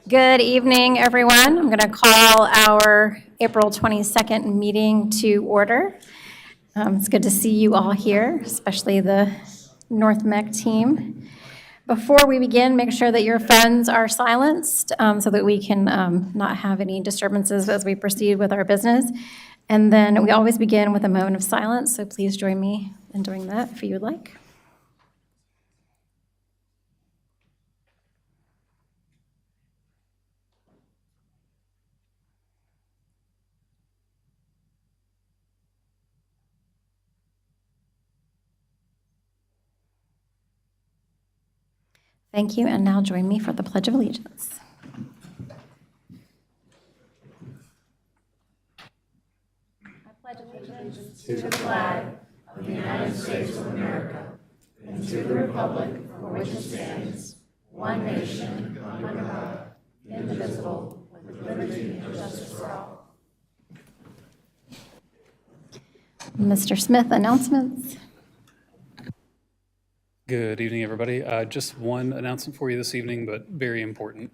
Good evening, everyone. I'm going to call our April 22nd meeting to order. It's good to see you all here, especially the North Mech team. Before we begin, make sure that your phones are silenced so that we can not have any disturbances as we proceed with our business. And then we always begin with a moment of silence, so please join me in doing that if you would like. Thank you, and now join me for the Pledge of Allegiance. I pledge allegiance to the flag of the United States of America and to the republic for which it stands, one nation, under God, indivisible, with liberty and justice for all. Mr. Smith, announcements. Good evening, everybody. Just one announcement for you this evening, but very important.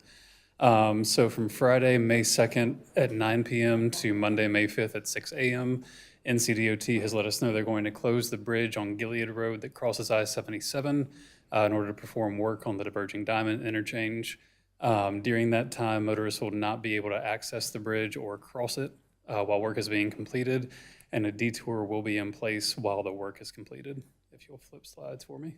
So from Friday, May 2nd at 9 p.m. to Monday, May 5th at 6 a.m., NCDOT has let us know they're going to close the bridge on Gilead Road that crosses I-77 in order to perform work on the diverging diamond interchange. During that time, motorists will not be able to access the bridge or cross it while work is being completed, and a detour will be in place while the work is completed. If you'll flip slides for me.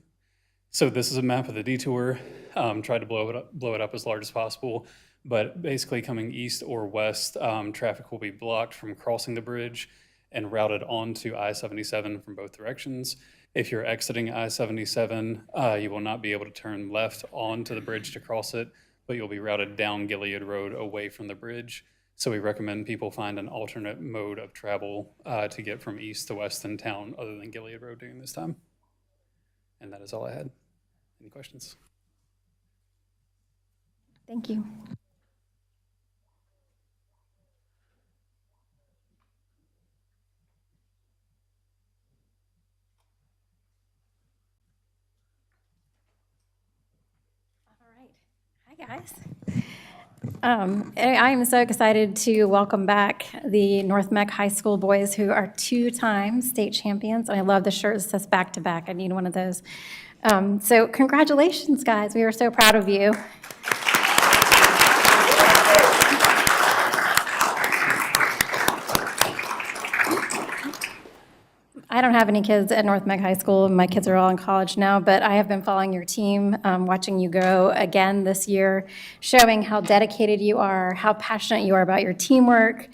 So this is a map of the detour. Tried to blow it up as large as possible, but basically coming east or west, traffic will be blocked from crossing the bridge and routed onto I-77 from both directions. If you're exiting I-77, you will not be able to turn left onto the bridge to cross it, but you'll be routed down Gilead Road away from the bridge. So we recommend people find an alternate mode of travel to get from east to west in town other than Gilead Road during this time. And that is all I had. Any questions? Thank you. All right. Hi, guys. I am so excited to welcome back the North Mech High School boys who are 2-time state champions. And I love the shirt that says back to back. I need one of those. So congratulations, guys. We are so proud of you. I don't have any kids at North Mech High School. My kids are all in college now, but I have been following your team, watching you grow again this year, showing how dedicated you are, how passionate you are about your teamwork,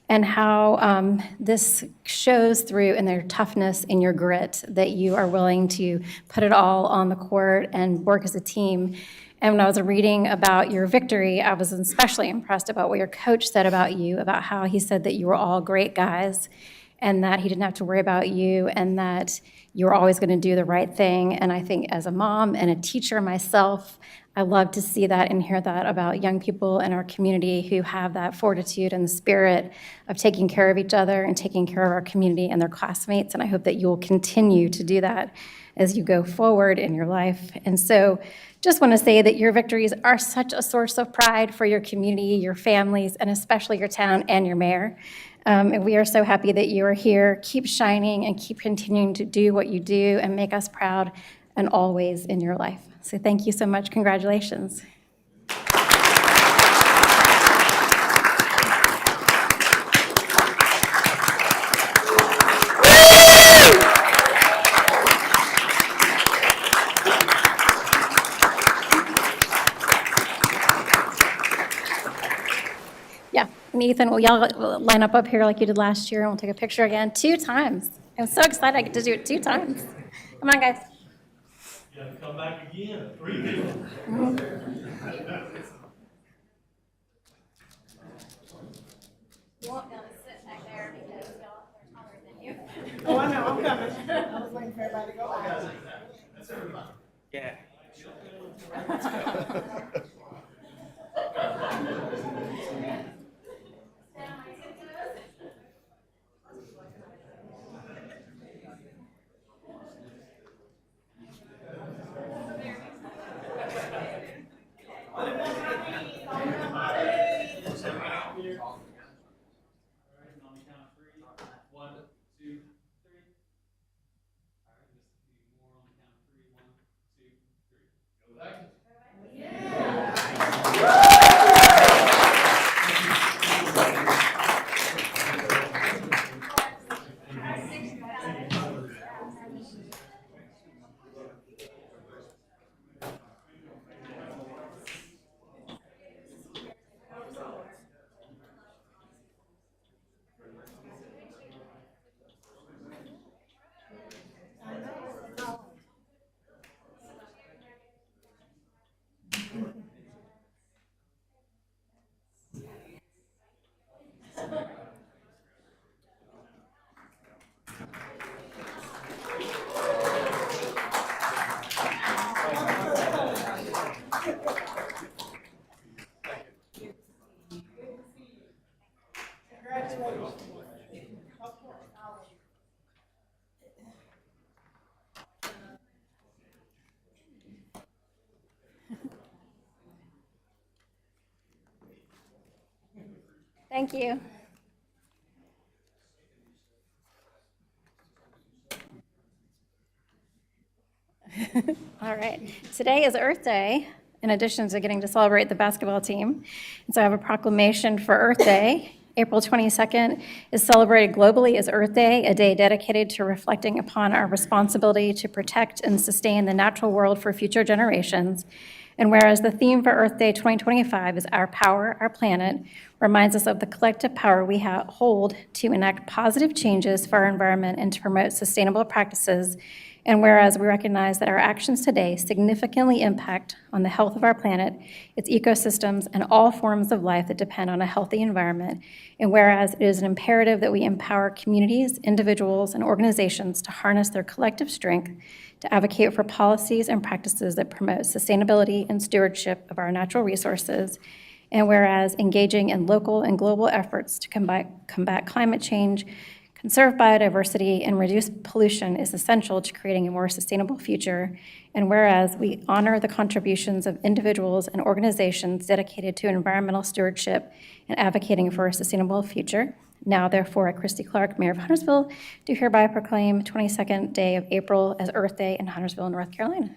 and how this shows through in their toughness and your grit, that you are willing to put it all on the court and work as a team. And when I was reading about your victory, I was especially impressed about what your coach said about you, about how he said that you were all great guys and that he didn't have to worry about you and that you were always going to do the right thing. And I think as a mom and a teacher myself, I love to see that and hear that about young people in our community who have that fortitude and the spirit of taking care of each other and taking care of our community and their classmates. And I hope that you will continue to do that as you go forward in your life. And so just want to say that your victories are such a source of pride for your community, your families, and especially your town and your mayor. And we are so happy that you are here. Keep shining and keep continuing to do what you do and make us proud and always in your life. So thank you so much. Congratulations. Yeah, and Ethan, we'll line up here like you did last year, and we'll take a picture again 2 times. I'm so excited I get to do it 2 times. Come on, guys. You have to come back again, 3 people. You won't be able to sit back there because y'all are taller than you. Oh, I know, I'm coming. I was waiting for everybody to go out. That's everybody. Yeah. Thank you. All right. Today is Earth Day, in addition to getting to celebrate the basketball team. And so I have a proclamation for Earth Day. April 22nd is celebrated globally as Earth Day, a day dedicated to reflecting upon our responsibility to protect and sustain the natural world for future generations. And whereas the theme for Earth Day 2025 is Our Power, Our Planet, reminds us of the collective power we hold to enact positive changes for our environment and to promote sustainable practices. And whereas we recognize that our actions today significantly impact on the health of our planet, its ecosystems, and all forms of life that depend on a healthy environment, and whereas it is an imperative that we empower communities, individuals, and organizations to harness their collective strength to advocate for policies and practices that promote sustainability and stewardship of our natural resources, and whereas engaging in local and global efforts to combat climate change, conserve biodiversity, and reduce pollution is essential to creating a more sustainable future. And whereas we honor the contributions of individuals and organizations dedicated to environmental stewardship and advocating for a sustainable future. Now, therefore, I, Christy Clark, Mayor of Huntersville, do hereby proclaim 22nd day of April as Earth Day in Huntersville, North Carolina.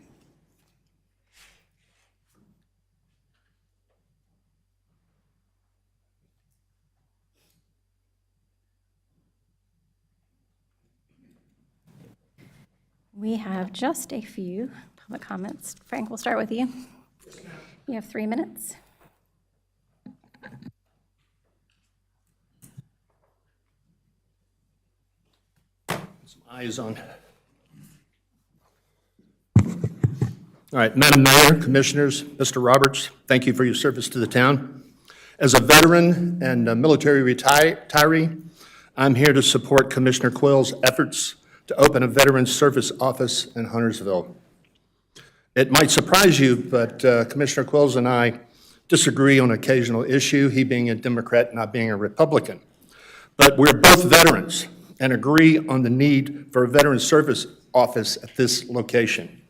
We have just a few public comments. Frank, we'll start with you. You have 3 minutes. Some eyes on. All right, Madam Mayor, Commissioners, Mr. Roberts, thank you for your service to the town. As a veteran and a military retiree, I'm here to support Commissioner Quill's efforts to open a Veterans Service Office in Huntersville. It might surprise you, but Commissioner Quills and I disagree on an occasional issue, he being a Democrat and I being a Republican. But we're both veterans and agree on the need for a Veterans Service Office at this location.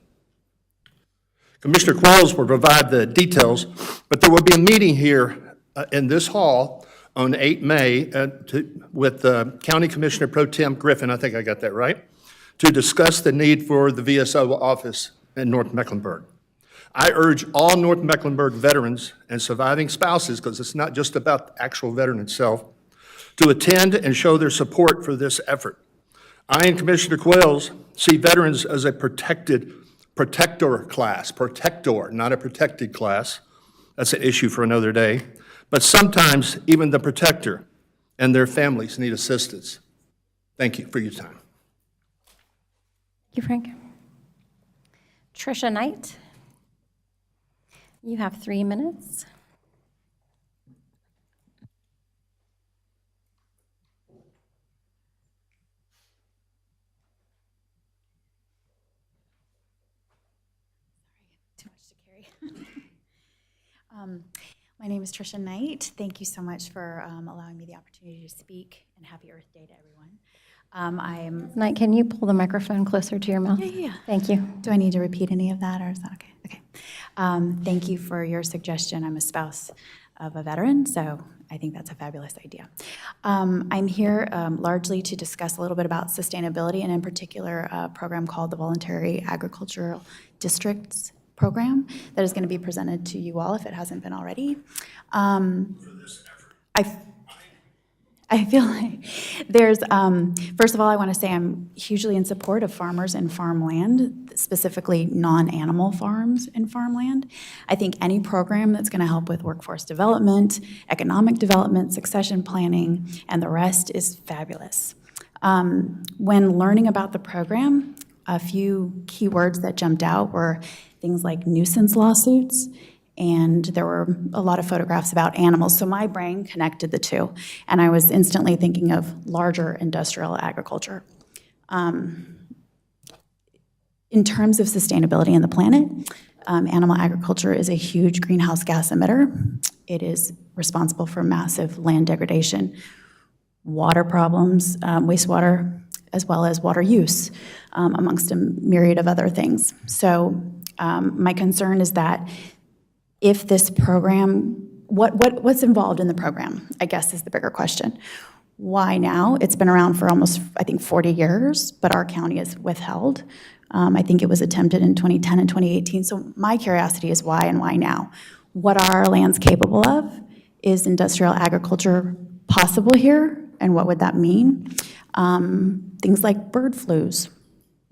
Commissioner Quills will provide the details, but there will be a meeting here in this hall on 8 May with County Commissioner Pro Tem Griffin, I think I got that right, to discuss the need for the VSO office in North Mecklenburg. I urge all North Mecklenburg veterans and surviving spouses, because it's not just about the actual veteran itself, to attend and show their support for this effort. I and Commissioner Quills see veterans as a protector class, not a protected class. That's an issue for another day. But sometimes even the protector and their families need assistance. Thank you for your time. Thank you, Frank. Trisha Knight, you have 3 minutes. Too much to carry. My name is Trisha Knight. Thank you so much for allowing me the opportunity to speak, and happy Earth Day to everyone. Knight, can you pull the microphone closer to your mouth? Yeah. Thank you. Do I need to repeat any of that, or is that okay? Okay. Thank you for your suggestion. I'm a spouse of a veteran, so I think that's a fabulous idea. I'm here largely to discuss a little bit about sustainability, and in particular, a program called the Voluntary Agricultural Districts Program that is going to be presented to you all if it hasn't been already. I feel like there's, first of all, I want to say I'm hugely in support of farmers and farmland, specifically non-animal farms and farmland. I think any program that's going to help with workforce development, economic development, succession planning, and the rest is fabulous. When learning about the program, a few key words that jumped out were things like nuisance lawsuits, and there were a lot of photographs about animals, so my brain connected the two, and I was instantly thinking of larger industrial agriculture. In terms of sustainability on the planet, animal agriculture is a huge greenhouse gas emitter. It is responsible for massive land degradation, water problems, wastewater, as well as water use, amongst a myriad of other things. So my concern is that if this program what's involved in the program, I guess, is the bigger question. Why now? It's been around for almost, I think, 40 years, but our county is withheld. I think it was attempted in 2010 and 2018. So my curiosity is why and why now? What are our lands capable of? Is industrial agriculture possible here? And what would that mean? Things like bird flus,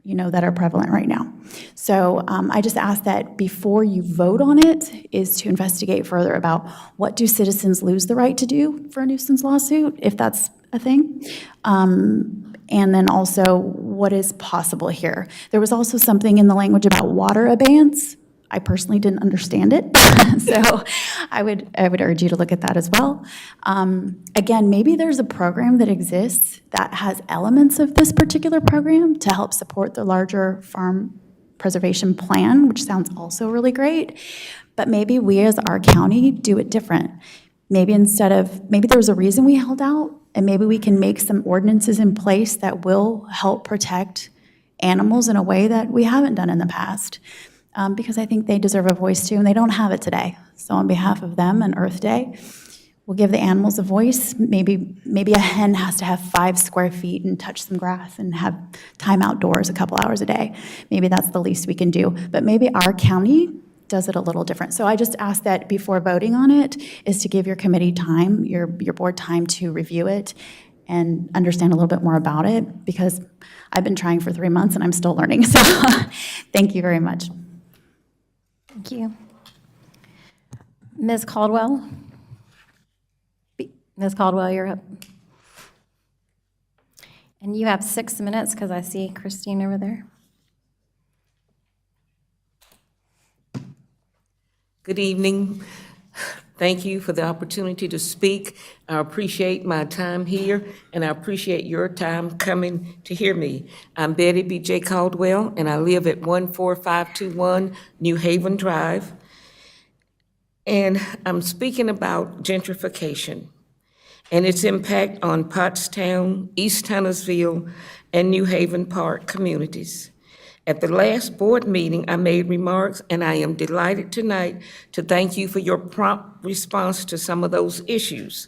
that are prevalent right now. So I just ask that before you vote on it is to investigate further about what do citizens lose the right to do for a nuisance lawsuit, if that's a thing. And then also what is possible here. There was also something in the language about water abeyance. I personally didn't understand it, so I would urge you to look at that as well. Again, maybe there's a program that exists that has elements of this particular program to help support the larger farm preservation plan, which sounds also really great, but maybe we as our county do it different. Maybe there's a reason we held out, and maybe we can make some ordinances in place that will help protect animals in a way that we haven't done in the past. Because I think they deserve a voice too, and they don't have it today. So on behalf of them and Earth Day, we'll give the animals a voice. Maybe a hen has to have 5 square feet and touch some grass and have time outdoors a couple hours a day. Maybe that's the least we can do. But maybe our county does it a little different. So I just ask that before voting on it is to give your committee time, your board time to review it and understand a little bit more about it, because I've been trying for 3 months and I'm still learning. So thank you very much. Thank you. Ms. Caldwell? Ms. Caldwell, you're up. And you have 6 minutes because I see Christine over there. Good evening. Thank you for the opportunity to speak. I appreciate my time here, and I appreciate your time coming to hear me. I'm Betty B. Caldwell, and I live at 14521 New Haven Drive. And I'm speaking about gentrification and its impact on Pottstown, East Huntersville, and New Haven Park communities. At the last board meeting, I made remarks, and I am delighted tonight to thank you for your prompt response to some of those issues.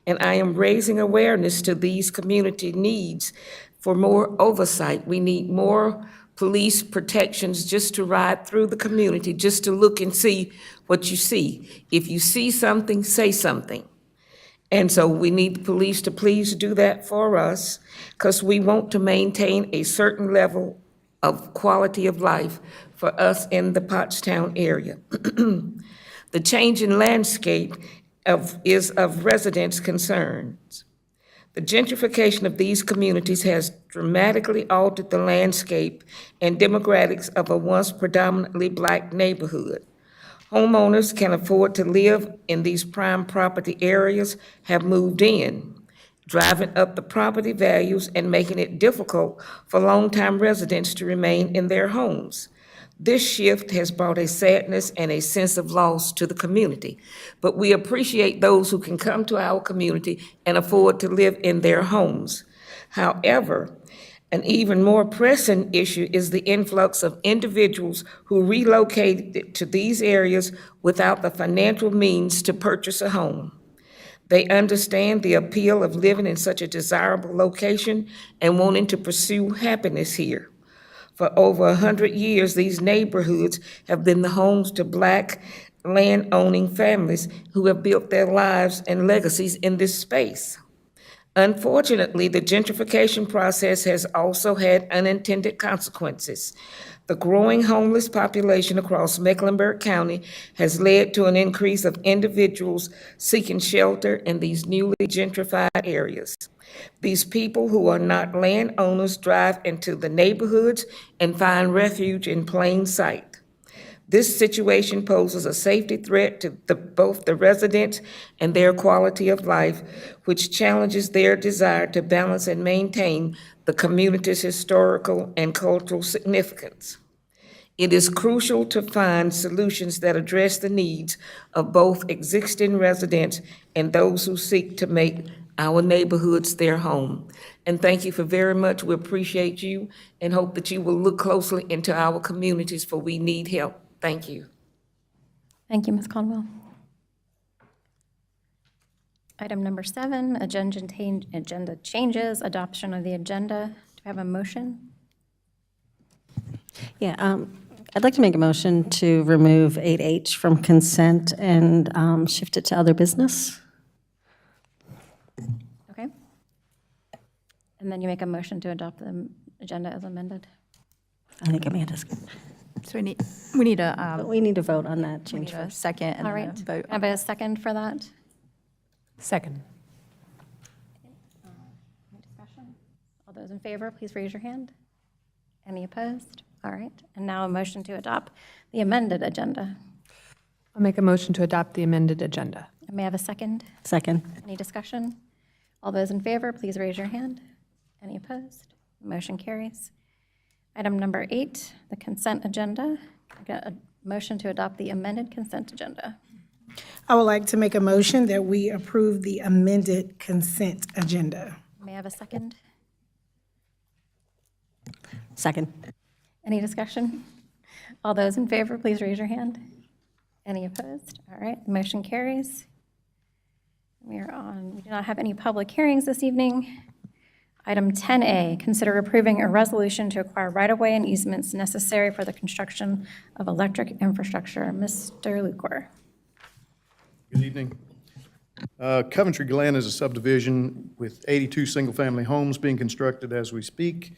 And I am raising awareness to these community needs for more oversight. We need more police protections just to ride through the community, just to look and see what you see. If you see something, say something. And so we need the police to please do that for us, because we want to maintain a certain level of quality of life for us in the Pottstown area. The changing landscape is of residents' concerns. The gentrification of these communities has dramatically altered the landscape and demographics of a once predominantly Black neighborhood. Homeowners can afford to live in these prime property areas have moved in, driving up the property values and making it difficult for longtime residents to remain in their homes. This shift has brought a sadness and a sense of loss to the community, but we appreciate those who can come to our community and afford to live in their homes. However, an even more pressing issue is the influx of individuals who relocated to these areas without the financial means to purchase a home. They understand the appeal of living in such a desirable location and wanting to pursue happiness here. For over 100 years, these neighborhoods have been the homes to Black land-owning families who have built their lives and legacies in this space. Unfortunately, the gentrification process has also had unintended consequences. The growing homeless population across Mecklenburg County has led to an increase of individuals seeking shelter in these newly gentrified areas. These people who are not landowners drive into the neighborhoods and find refuge in plain sight. This situation poses a safety threat to both the residents and their quality of life, which challenges their desire to balance and maintain the community's historical and cultural significance. It is crucial to find solutions that address the needs of both existing residents and those who seek to make our neighborhoods their home. And thank you for very much. We appreciate you and hope that you will look closely into our communities, for we need help. Thank you. Thank you, Ms. Caldwell. Item number 7, agenda changes, adoption of the agenda. Do I have a motion? Yeah, I'd like to make a motion to remove 8H from consent and shift it to other business. Okay. And then you make a motion to adopt the agenda as amended. I think Amanda's, So we need a, but we need to vote on that we change need a first. second and All then right. a vote. Have a second for that? Second. Any discussion? All those in favor, please raise your hand. Any opposed? All right. And now a motion to adopt the amended agenda. I'll make a motion to adopt the amended agenda. May I have a second? Second. Any discussion? All those in favor, please raise your hand. Any opposed? Motion carries. Item number 8, the consent agenda. I got a motion to adopt the amended consent agenda. I would like to make a motion that we approve the amended consent agenda. May I have a second? Second. Any discussion? All those in favor, please raise your hand. Any opposed? All right, motion carries. We do not have any public hearings this evening. Item 10A, consider approving a resolution to acquire right-of-way and easements necessary for the construction of electric infrastructure. Mr. Lucor. Good evening. Coventry Glen is a subdivision with 82 single-family homes being constructed as we speak,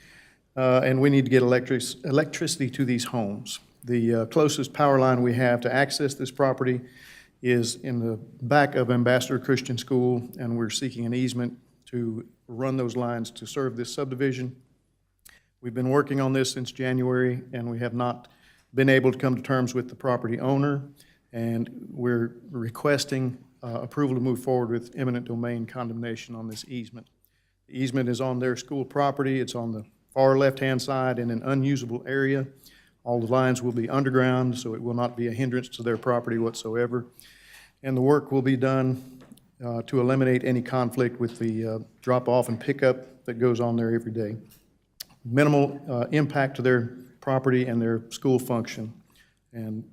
and we need to get electricity to these homes. The closest power line we have to access this property is in the back of Ambassador Christian School, and we're seeking an easement to run those lines to serve this subdivision. We've been working on this since January, and we have not been able to come to terms with the property owner, and we're requesting approval to move forward with eminent domain condemnation on this easement. The easement is on their school property. It's on the far left-hand side in an unusable area. All the lines will be underground, so it will not be a hindrance to their property whatsoever. And the work will be done to eliminate any conflict with the drop-off and pickup that goes on there every day. Minimal impact to their property and their school function. And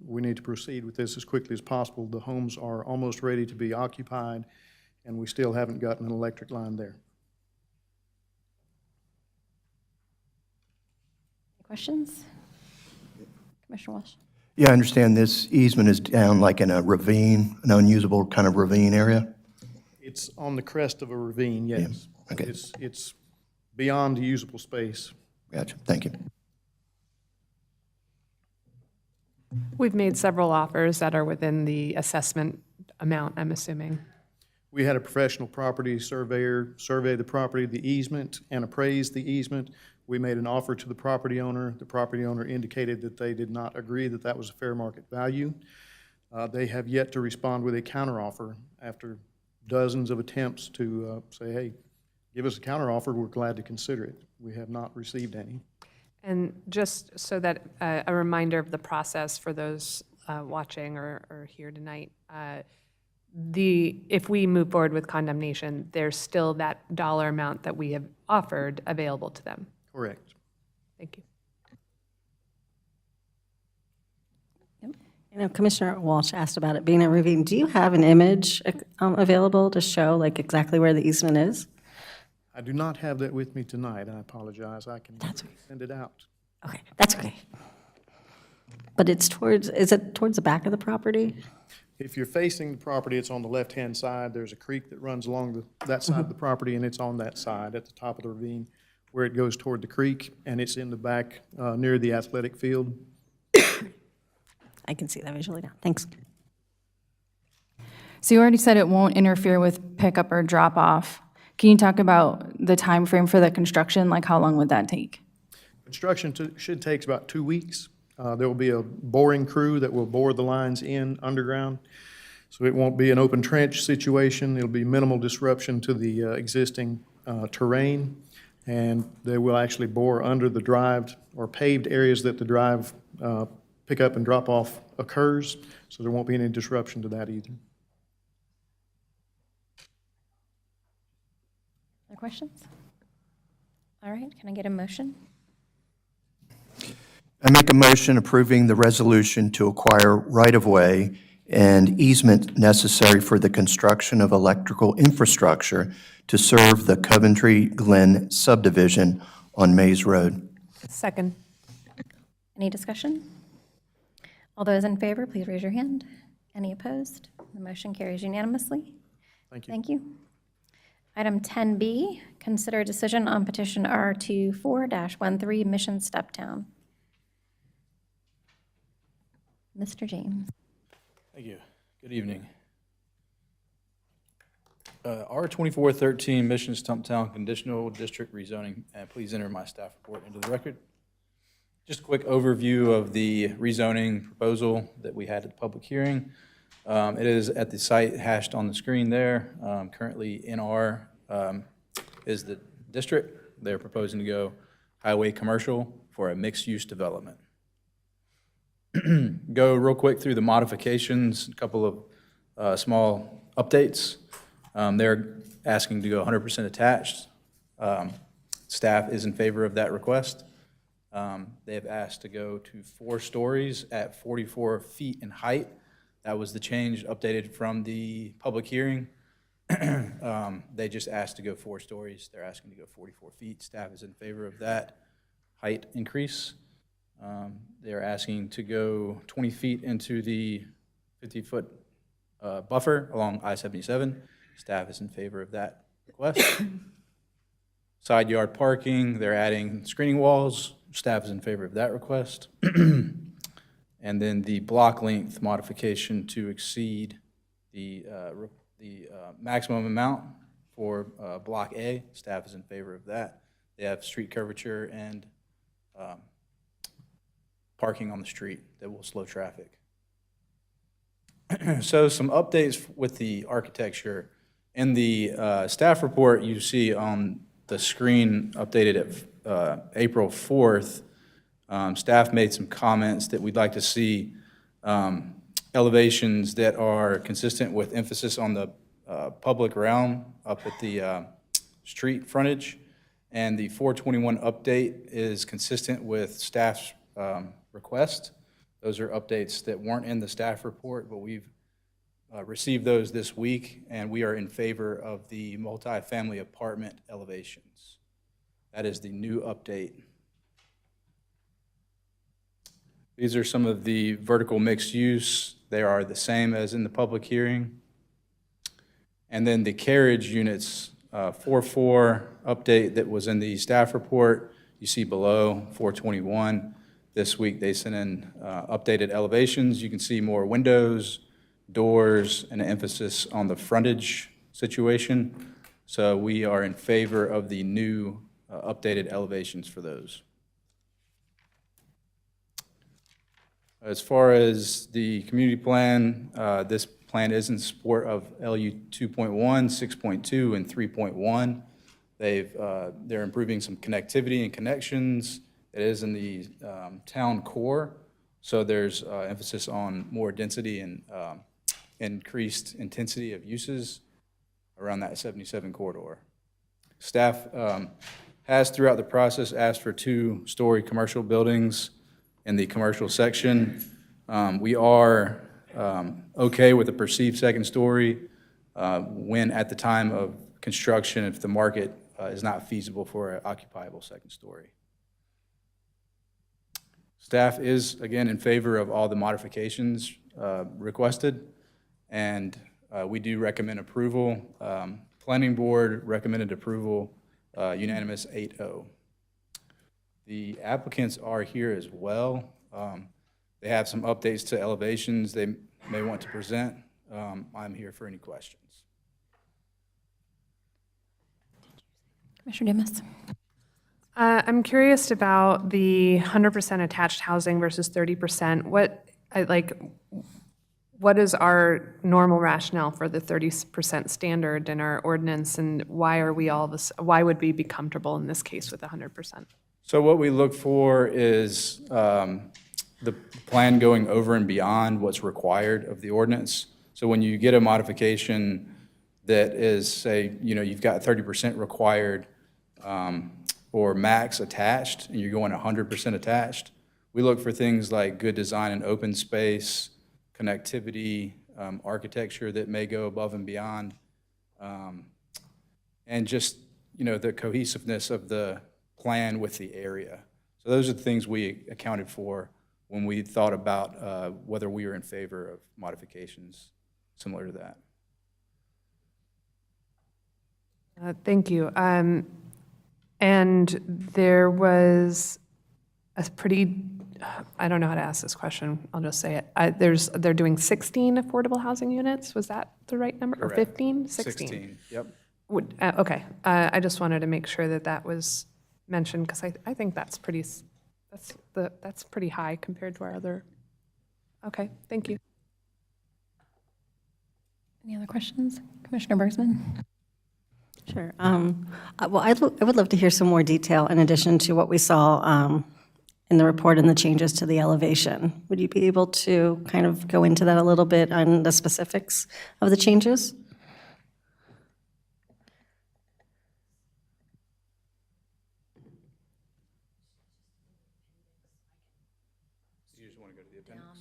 we need to proceed with this as quickly as possible. The homes are almost ready to be occupied, and we still haven't gotten an electric line there. Any questions? Commissioner Walsh. Yeah, I understand this easement is down like in a ravine, an unusable kind of ravine area? It's on the crest of a ravine, yes. Yeah, okay. It's beyond the usable space. Gotcha, thank you. We've made several offers that are within the assessment amount, I'm assuming. We had a professional property surveyor survey the property, the easement, and appraise the easement. We made an offer to the property owner. The property owner indicated that they did not agree that that was a fair market value. They have yet to respond with a counteroffer after dozens of attempts to say, hey, give us a counteroffer, we're glad to consider it. We have not received any. And just so that a reminder of the process for those watching or here tonight, if we move forward with condemnation, there's still that dollar amount that we have offered available to them. Correct. Thank you. You know, Commissioner Walsh asked about it being a ravine. Do you have an image available to show like exactly where the easement is? I do not have that with me tonight. I apologize. I can send it out. Okay, that's okay. But is it towards the back of the property? If you're facing the property, it's on the left-hand side. There's a creek that runs along that side of the property, and it's on that side at the top of the ravine where it goes toward the creek, and it's in the back near the athletic field. I can see that visually now. Thanks. So you already said it won't interfere with pickup or drop-off. Can you talk about the time frame for the construction? Like, how long would that take? Construction should take about 2 weeks. There will be a boring crew that will bore the lines in underground, so it won't be an open trench situation. It'll be minimal disruption to the existing terrain, and they will actually bore under the drive or paved areas that the drive pickup and drop-off occurs, so there won't be any disruption to that either. Other questions? All right, can I get a motion? I make a motion approving the resolution to acquire right-of-way and easement necessary for the construction of electrical infrastructure to serve the Coventry Glen subdivision on Mays Road. Second. Any discussion? All those in favor, please raise your hand. Any opposed? The motion carries unanimously. Thank you. Thank you. Item 10B, consider decision on petition R24-13 Mission Stumptown. Mr. James. Thank you. Good evening. R2413 Mission Stumptown Conditional District Rezoning, and please enter my staff report into the record. Just a quick overview of the rezoning proposal that we had at the public hearing. It is at the site hashed on the screen there. Currently NR is the district. They're proposing to go highway commercial for a mixed-use development. Go real quick through the modifications, a couple of small updates. They're asking to go 100% attached. Staff is in favor of that request. They have asked to go to 4 stories at 44 feet in height. That was the change updated from the public hearing. They just asked to go 4 stories. They're asking to go 44 feet. Staff is in favor of that height increase. They're asking to go 20 feet into the 50-foot buffer along I-77. Staff is in favor of that request. Side yard parking, they're adding screening walls. Staff is in favor of that request. And then the block length modification to exceed the maximum amount for Block A. Staff is in favor of that. They have street curvature and parking on the street that will slow traffic. So some updates with the architecture. In the staff report you see on the screen updated at April 4th, staff made some comments that we'd like to see elevations that are consistent with emphasis on the public realm up at the street frontage. And the 421 update is consistent with staff's request. Those are updates that weren't in the staff report, but we've received those this week, and we are in favor of the multifamily apartment elevations. That is the new update. These are some of the vertical mixed use. They are the same as in the public hearing. And then the carriage units, 4.4 update that was in the staff report, you see below 421. This week they sent in updated elevations. You can see more windows, doors, and an emphasis on the frontage situation. So we are in favor of the new updated elevations for those. As far as the community plan, this plan is in support of LU 2.1, 6.2, and 3.1. They're improving some connectivity and connections. It is in the town core, so there's emphasis on more density and increased intensity of uses around that 77 corridor. Staff has throughout the process asked for 2-story commercial buildings in the commercial section. We are okay with the perceived second story when at the time of construction, if the market is not feasible for an occupiable second story. Staff is, again, in favor of all the modifications requested, and we do recommend approval. Planning Board recommended approval, unanimous 8-0. The applicants are here as well. They have some updates to elevations they may want to present. I'm here for any questions. Commissioner Dumas. I'm curious about the 100% attached housing versus 30%. What is our normal rationale for the 30% standard in our ordinance, and why would we be comfortable in this case with 100%? So what we look for is the plan going over and beyond what's required of the ordinance. So when you get a modification that is, say, you've got 30% required or max attached, and you're going 100% attached, we look for things like good design and open space, connectivity, architecture that may go above and beyond, and just, the cohesiveness of the plan with the area. So those are the things we accounted for when we thought about whether we were in favor of modifications similar to that. Thank you. And there was a pretty, I don't know how to ask this question, I'll just say it. They're doing 16 affordable housing units, was that the right number? Or Correct. 15? 16, yep. Okay, I just wanted to make sure that that was mentioned, because I think that's pretty, that's pretty high compared to our other, okay, thank you. Any other questions? Commissioner Bergsman? Sure. Well, I would love to hear some more detail in addition to what we saw in the report and the changes to the elevation. Would you be able to kind of go into that a little bit on the specifics of the changes? You just want to go to the appendix?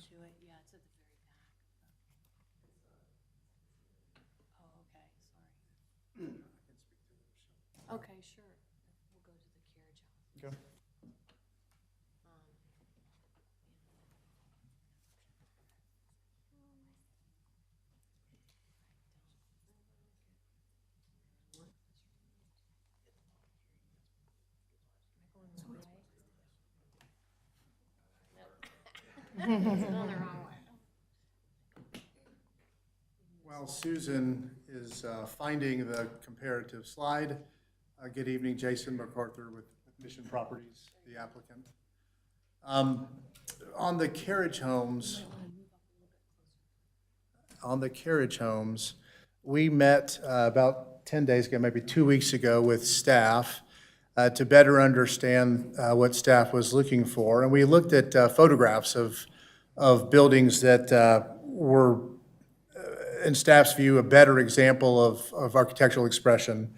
Okay, sure. We'll go to the carriage house. Okay. While Susan is finding the comparative slide, good evening, Jason MacArthur with Mission Properties, the applicant. On the Carriage Homes, we met about 10 days ago, maybe 2 weeks ago, with staff to better understand what staff was looking for. And we looked at photographs of buildings that were, in staff's view, a better example of architectural expression.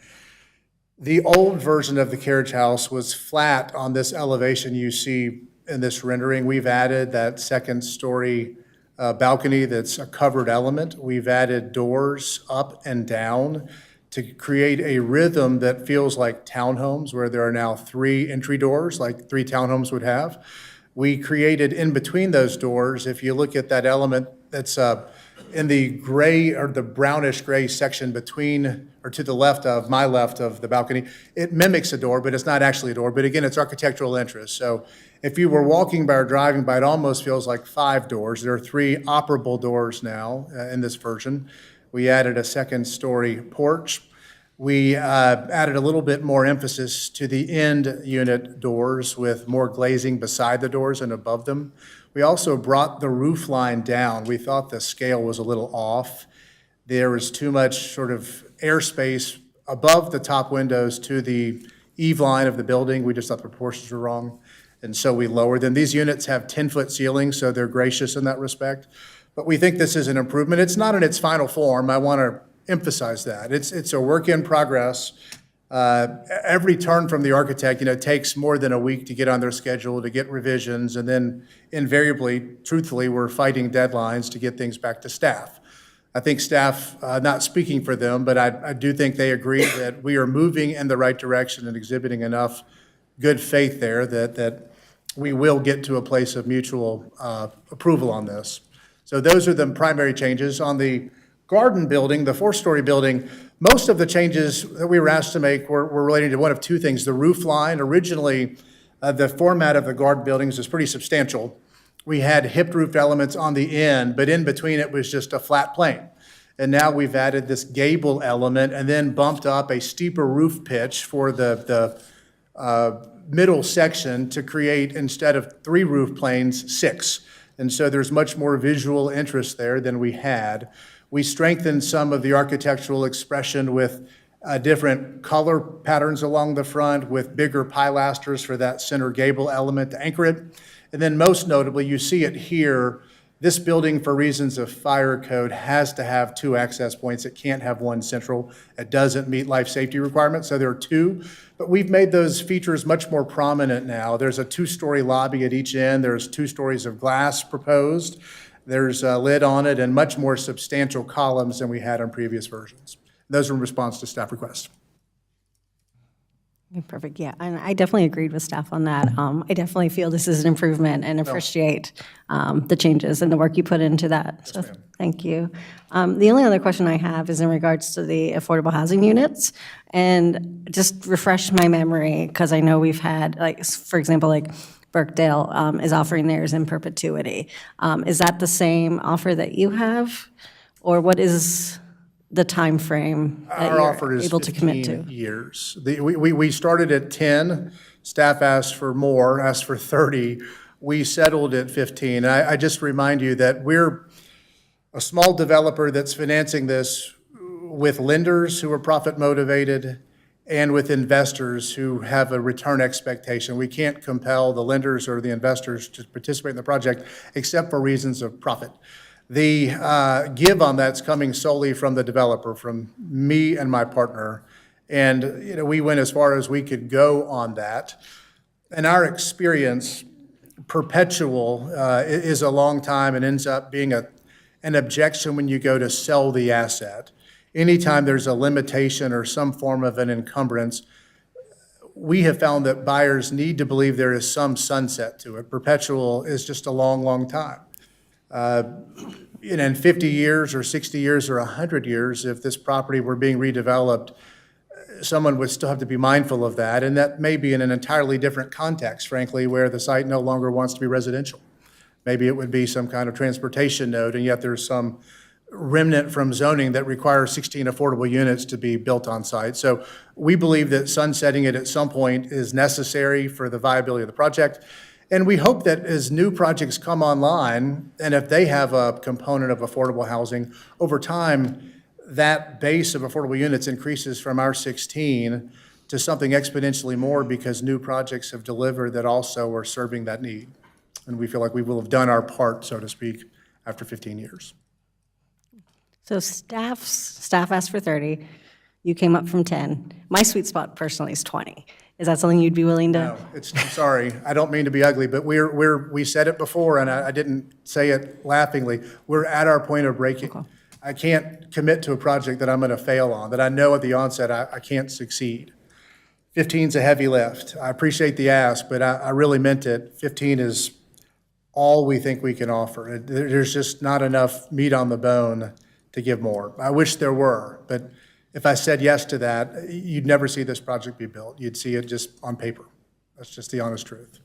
The old version of the carriage house was flat on this elevation you see in this rendering. We've added that second-story balcony that's a covered element. We've added doors up and down to create a rhythm that feels like townhomes, where there are now 3 entry doors, like 3 townhomes would have. We created in between those doors, if you look at that element that's in the gray or the brownish gray section between, or to the left of, my left of the balcony, it mimics a door, but it's not actually a door. But again, it's architectural interest. So if you were walking by or driving by, it almost feels like 5 doors. There are 3 operable doors now in this version. We added a second-story porch. We added a little bit more emphasis to the end unit doors with more glazing beside the doors and above them. We also brought the roof line down. We thought the scale was a little off. There was too much sort of airspace above the top windows to the eave line of the building. We just thought the proportions were wrong, and so we lowered them. These units have 10-foot ceilings, so they're gracious in that respect. But we think this is an improvement. It's not in its final form. I want to emphasize that. It's a work in progress. Every turn from the architect, takes more than a week to get on their schedule, to get revisions, and then invariably, truthfully, we're fighting deadlines to get things back to staff. I think staff, not speaking for them, but I do think they agree that we are moving in the right direction and exhibiting enough good faith there that we will get to a place of mutual approval on this. So those are the primary changes. On the garden building, the 4-story building, most of the changes that we were asked to make were relating to one of 2 things. The roof line, originally, the format of the garden buildings is pretty substantial. We had hipped roof elements on the end, but in between it was just a flat plane. And now we've added this gable element and then bumped up a steeper roof pitch for the middle section to create, instead of 3 roof planes, 6. And so there's much more visual interest there than we had. We strengthened some of the architectural expression with different color patterns along the front, with bigger pilasters for that center gable element to anchor it. And then most notably, you see it here, this building, for reasons of fire code, has to have 2 access points. It can't have 1 central. It doesn't meet life safety requirements, so there are 2. But we've made those features much more prominent now. There's a 2-story lobby at each end. There's 2 stories of glass proposed. There's a lid on it and much more substantial columns than we had on previous versions. Those are in response to staff requests. Okay, perfect, yeah, and I definitely agreed with staff on that. I definitely feel this is an improvement and appreciate the changes and the work you put into that. So thank you. The only other question I have is in regards to the affordable housing units, and just refresh my memory, because I know we've had, like, for example, like Birkdale is offering theirs in perpetuity. Is that the same offer that you have, or what is the time frame that Our offer you're is able to commit 15 to? years. We started at 10. Staff asked for more, asked for 30. We settled at 15. I just remind you that we're a small developer that's financing this with lenders who are profit motivated and with investors who have a return expectation. We can't compel the lenders or the investors to participate in the project except for reasons of profit. The give on that's coming solely from the developer, from me and my partner. And, you know, we went as far as we could go on that. In our experience, perpetual is a long time and ends up being an objection when you go to sell the asset. Anytime there's a limitation or some form of an encumbrance, we have found that buyers need to believe there is some sunset to it. Perpetual is just a long, long time. In 50 years or 60 years or 100 years, if this property were being redeveloped, someone would still have to be mindful of that. And that may be in an entirely different context, frankly, where the site no longer wants to be residential. Maybe it would be some kind of transportation node, and yet there's some remnant from zoning that requires 16 affordable units to be built on site. So we believe that sunsetting it at some point is necessary for the viability of the project. And we hope that as new projects come online, and if they have a component of affordable housing, over time, that base of affordable units increases from our 16 to something exponentially more because new projects have delivered that also are serving that need. And we feel like we will have done our part, so to speak, after 15 years. So staff asked for 30, you came up from 10. My sweet spot personally is 20. Is that something you'd be willing to? No, I'm sorry, I don't mean to be ugly, but we said it before, and I didn't say it laughingly. We're at our point of breaking. Okay. I can't commit to a project that I'm going to fail on, that I know at the onset I can't succeed. 15's a heavy lift. I appreciate the ask, but I really meant it. 15 is all we think we can offer. There's just not enough meat on the bone to give more. I wish there were, but if I said yes to that, you'd never see this project be built. You'd see it just on paper. That's just the honest truth.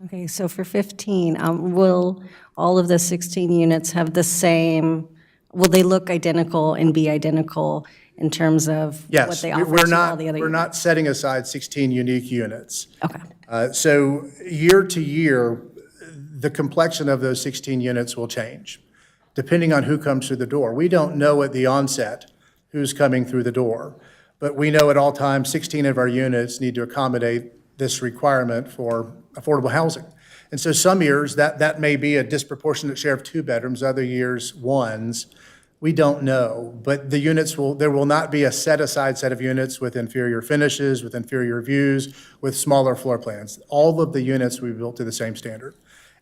Okay, so for 15, will all of the 16 units have the same, will they look identical and be identical in terms of what they offer to all the other units? We're not setting aside 16 unique units. Okay. So year to year, the complexion of those 16 units will change, depending on who comes through the door. We don't know at the onset who's coming through the door, but we know at all times 16 of our units need to accommodate this requirement for affordable housing. And so some years that may be a disproportionate share of 2 bedrooms, other years 1s. We don't know, but the units there will not be a set aside set of units with inferior finishes, with inferior views, with smaller floor plans. All of the units we built to the same standard.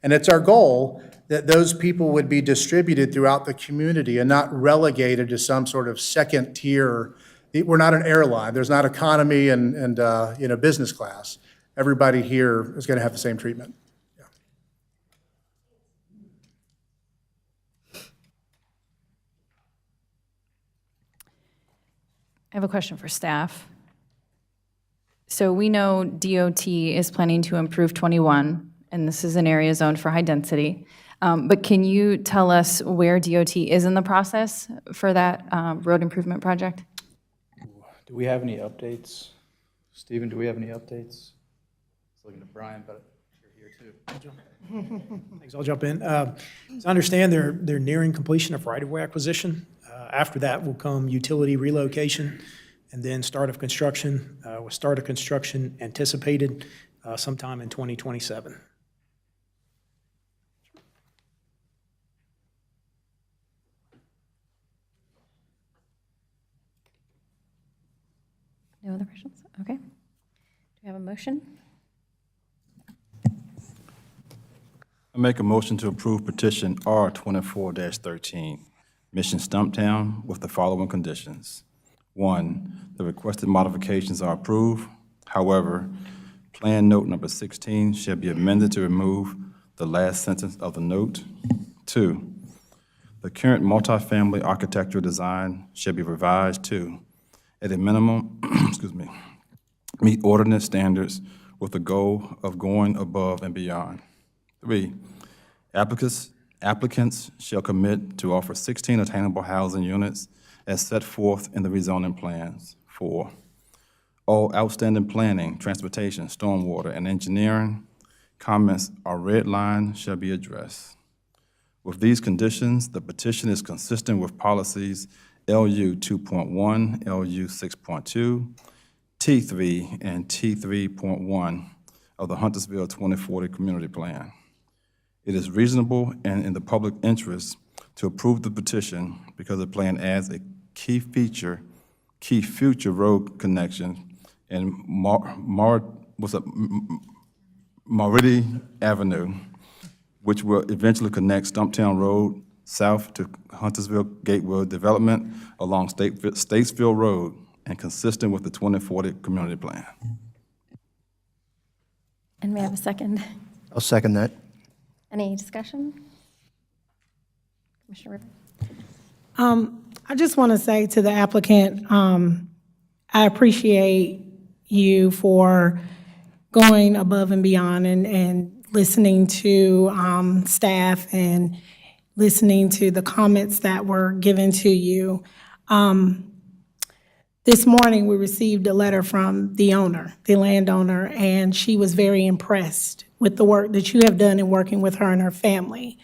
And it's our goal that those people would be distributed throughout the community and not relegated to some sort of second tier. We're not an airline. There's not economy and business class. Everybody here is going to have the same treatment. Yeah. I have a question for staff. So we know DOT is planning to improve 21, and this is an area zoned for high density. But can you tell us where DOT is in the process for that road improvement project? Do we have any updates? Stephen, do we have any updates? I was looking at Brian, but you're here too. Thanks, I'll jump in. As I understand, they're nearing completion of right-of-way acquisition. After that will come utility relocation and then start of construction, with start of construction anticipated sometime in 2027. No other questions? Okay. Do we have a motion? I make a motion to approve petition R 24-13, Mission Stumptown, with the following conditions. 1, the requested modifications are approved. However, Plan Note number 16 shall be amended to remove the last sentence of the note. 2, the current multifamily architectural design shall be revised to, at a minimum, meet ordinance standards with the goal of going above and beyond. 3, applicants shall commit to offer 16 attainable housing units as set forth in the rezoning plans. 4, all outstanding planning, transportation, stormwater, and engineering comments or red line shall be addressed. With these conditions, the petition is consistent with policies LU 2.1, LU 6.2, T3, and T3.1 of the Huntersville 2040 Community Plan. It is reasonable and in the public interest to approve the petition because the plan adds a key future road connection in Maridi Avenue, which will eventually connect Stumptown Road south to Huntersville Gateway Development along Statesville Road and consistent with the 2040 Community Plan. And may I have a second? I'll second that. Any discussion? Commissioner Rivers? I just want to say to the applicant, I appreciate you for going above and beyond and listening to staff and listening to the comments that were given to you. This morning, we received a letter from the owner, the landowner, and she was very impressed with the work that you have done in working with her and her family.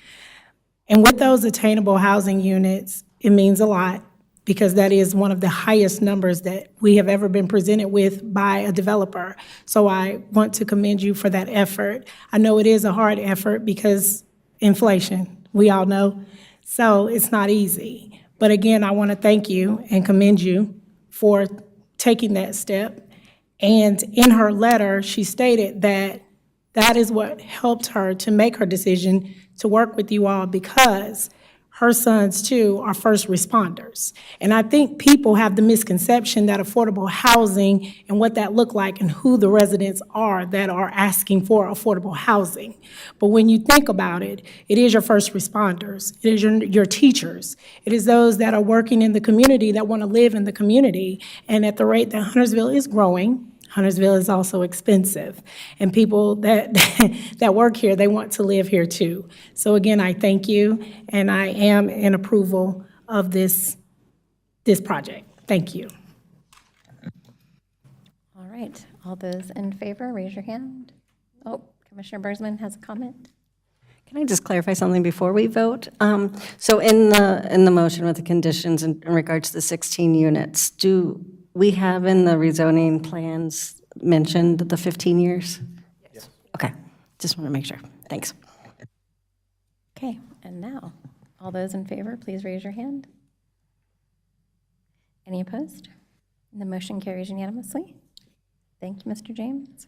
And with those attainable housing units, it means a lot because that is one of the highest numbers that we have ever been presented with by a developer. So I want to commend you for that effort. I know it is a hard effort because inflation, we all know, so it's not easy. But again, I want to thank you and commend you for taking that step. And in her letter, she stated that that is what helped her to make her decision to work with you all because her sons, too, are first responders. And I think people have the misconception that affordable housing and what that look like and who the residents are that are asking for affordable housing. But when you think about it, it is your first responders. It is your teachers. It is those that are working in the community that want to live in the community. And at the rate that Huntersville is growing, Huntersville is also expensive. And people that that work here, they want to live here too. So again, I thank you, and I am in approval of this project. Thank you. All right, all those in favor, raise your hand. Oh, Commissioner Bursman has a comment. Can I just clarify something before we vote? So in the motion with the conditions in regards to the 16 units, do we have in the rezoning plans mentioned the 15 years? Yes. Okay, just want to make sure. Thanks. Okay, and now, all those in favor, please raise your hand. Any opposed? The motion carries unanimously. Thank you, Mr. James.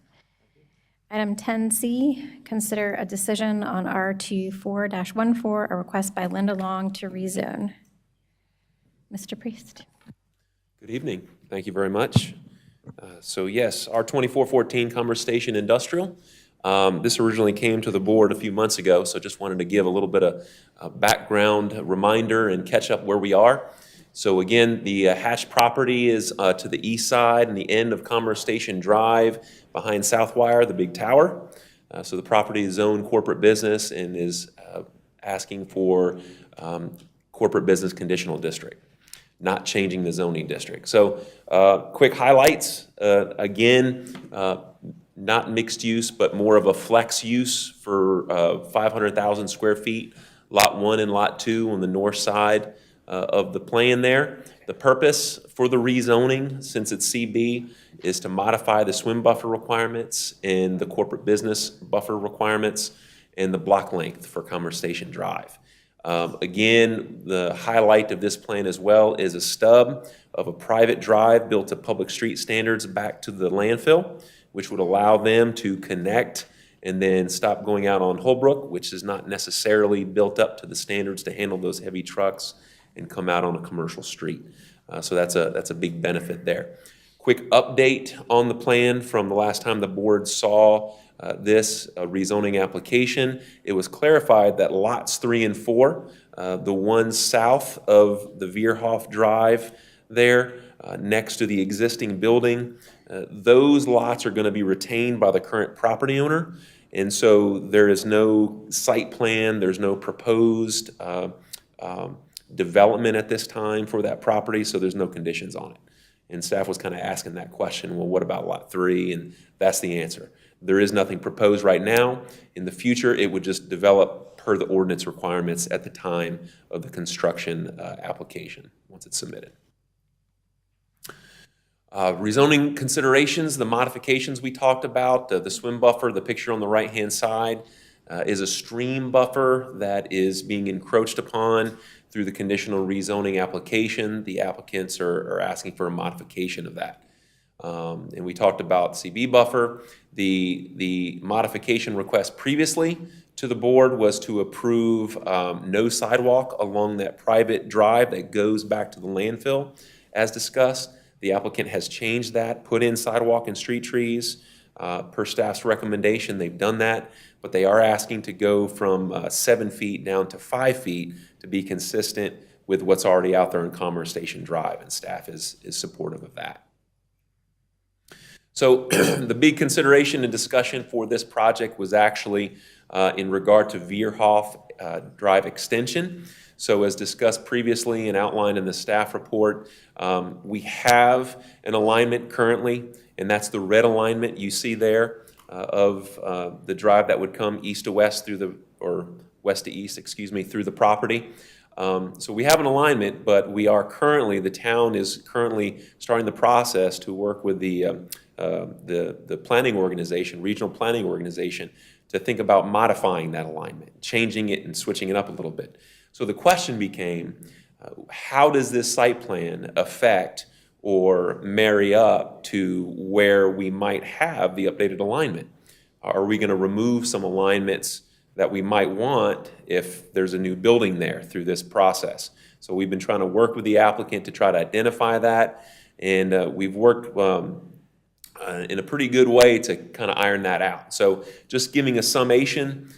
Item 10C, consider a decision on R24-14, a request by Linda Long to rezone. Mr. Priest. Good evening. Thank you very much. So yes, our 2414 Commerce Station Industrial. This originally came to the board a few months ago, so just wanted to give a little bit of background reminder and catch up where we are. So again, the Hatch property is to the east side and the end of Commerce Station Drive behind Southwire, the big tower. So the property is zoned corporate business and is asking for corporate business conditional district, not changing the zoning district. So quick highlights, again, not mixed use, but more of a flex use for 500,000 square feet, Lot 1 and Lot 2 on the north side of the plan there. The purpose for the rezoning, since it's CB, is to modify the swim buffer requirements and the corporate business buffer requirements and the block length for Commerce Station Drive. Again, the highlight of this plan as well is a stub of a private drive built to public street standards back to the landfill, which would allow them to connect and then stop going out on Holbrook, which is not necessarily built up to the standards to handle those heavy trucks, and come out on a commercial street. So that's a big benefit there. Quick update on the plan from the last time the board saw this rezoning application. It was clarified that lots 3 and 4, the ones south of the Veerhoff Drive there, next to the existing building, those lots are going to be retained by the current property owner. And so there is no site plan, there's no proposed development at this time for that property, so there's no conditions on it. And staff was kind of asking that question, well, what about lot 3? And that's the answer. There is nothing proposed right now. In the future, it would just develop per the ordinance requirements at the time of the construction application, once it's submitted. Rezoning considerations, the modifications we talked about, the swim buffer, the picture on the right-hand side, is a stream buffer that is being encroached upon through the conditional rezoning application. The applicants are asking for a modification of that. And we talked about CB buffer. The modification request previously to the board was to approve no sidewalk along that private drive that goes back to the landfill, as discussed. The applicant has changed that, put in sidewalk and street trees. Per staff's recommendation, they've done that, but they are asking to go from 7 feet down to 5 feet to be consistent with what's already out there in Commerce Station Drive, and staff is supportive of that. So the big consideration and discussion for this project was actually in regard to Veerhoff Drive extension. So as discussed previously and outlined in the staff report, we have an alignment currently, and that's the red alignment you see there of the drive that would come east to west through the, or west to east, excuse me, through the property. So we have an alignment, but we are currently, the town is currently starting the process to work with the planning organization, regional planning organization, to think about modifying that alignment, changing it and switching it up a little bit. So the question became, how does this site plan affect or marry up to where we might have the updated alignment? Are we going to remove some alignments that we might want if there's a new building there through this process? So we've been trying to work with the applicant to try to identify that, and we've worked in a pretty good way to kind of iron that out. So just giving a summation,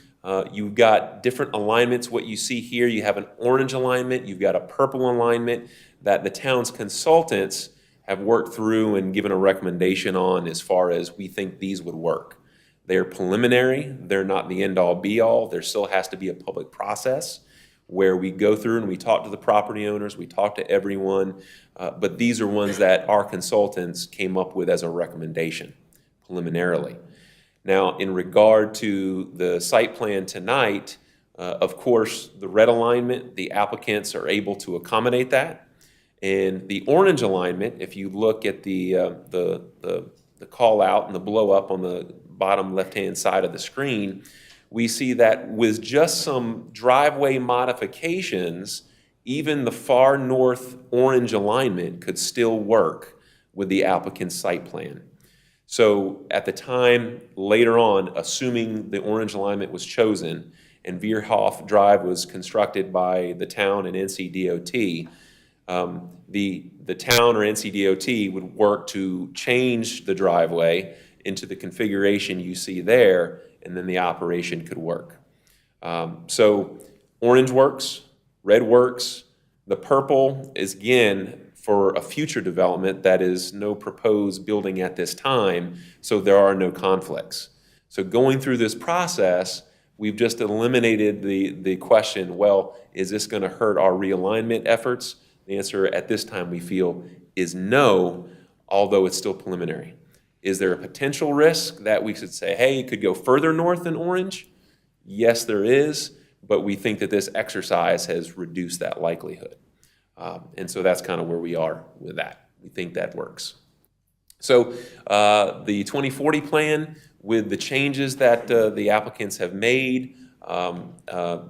you've got different alignments. What you see here, you have an orange alignment, you've got a purple alignment that the town's consultants have worked through and given a recommendation on as far as we think these would work. They're preliminary, they're not the end-all be-all. There still has to be a public process where we go through and we talk to the property owners, we talk to everyone, but these are ones that our consultants came up with as a recommendation preliminarily. Now, in regard to the site plan tonight, of course, the red alignment, the applicants are able to accommodate that. And the orange alignment, if you look at the call out and the blow up on the bottom left-hand side of the screen, we see that with just some driveway modifications, even the far north orange alignment could still work with the applicant's site plan. So at the time, later on, assuming the orange alignment was chosen and Veerhoff Drive was constructed by the town and NCDOT, the town or NCDOT would work to change the driveway into the configuration you see there, and then the operation could work. So orange works, red works. The purple is, again, for a future development that is no proposed building at this time, so there are no conflicts. So going through this process, we've just eliminated the question, well, is this going to hurt our realignment efforts? The answer at this time, we feel, is no, although it's still preliminary. Is there a potential risk that we should say, hey, it could go further north than orange? Yes, there is, but we think that this exercise has reduced that likelihood. And so that's kind of where we are with that. We think that works. So the 2040 plan, with the changes that the applicants have made,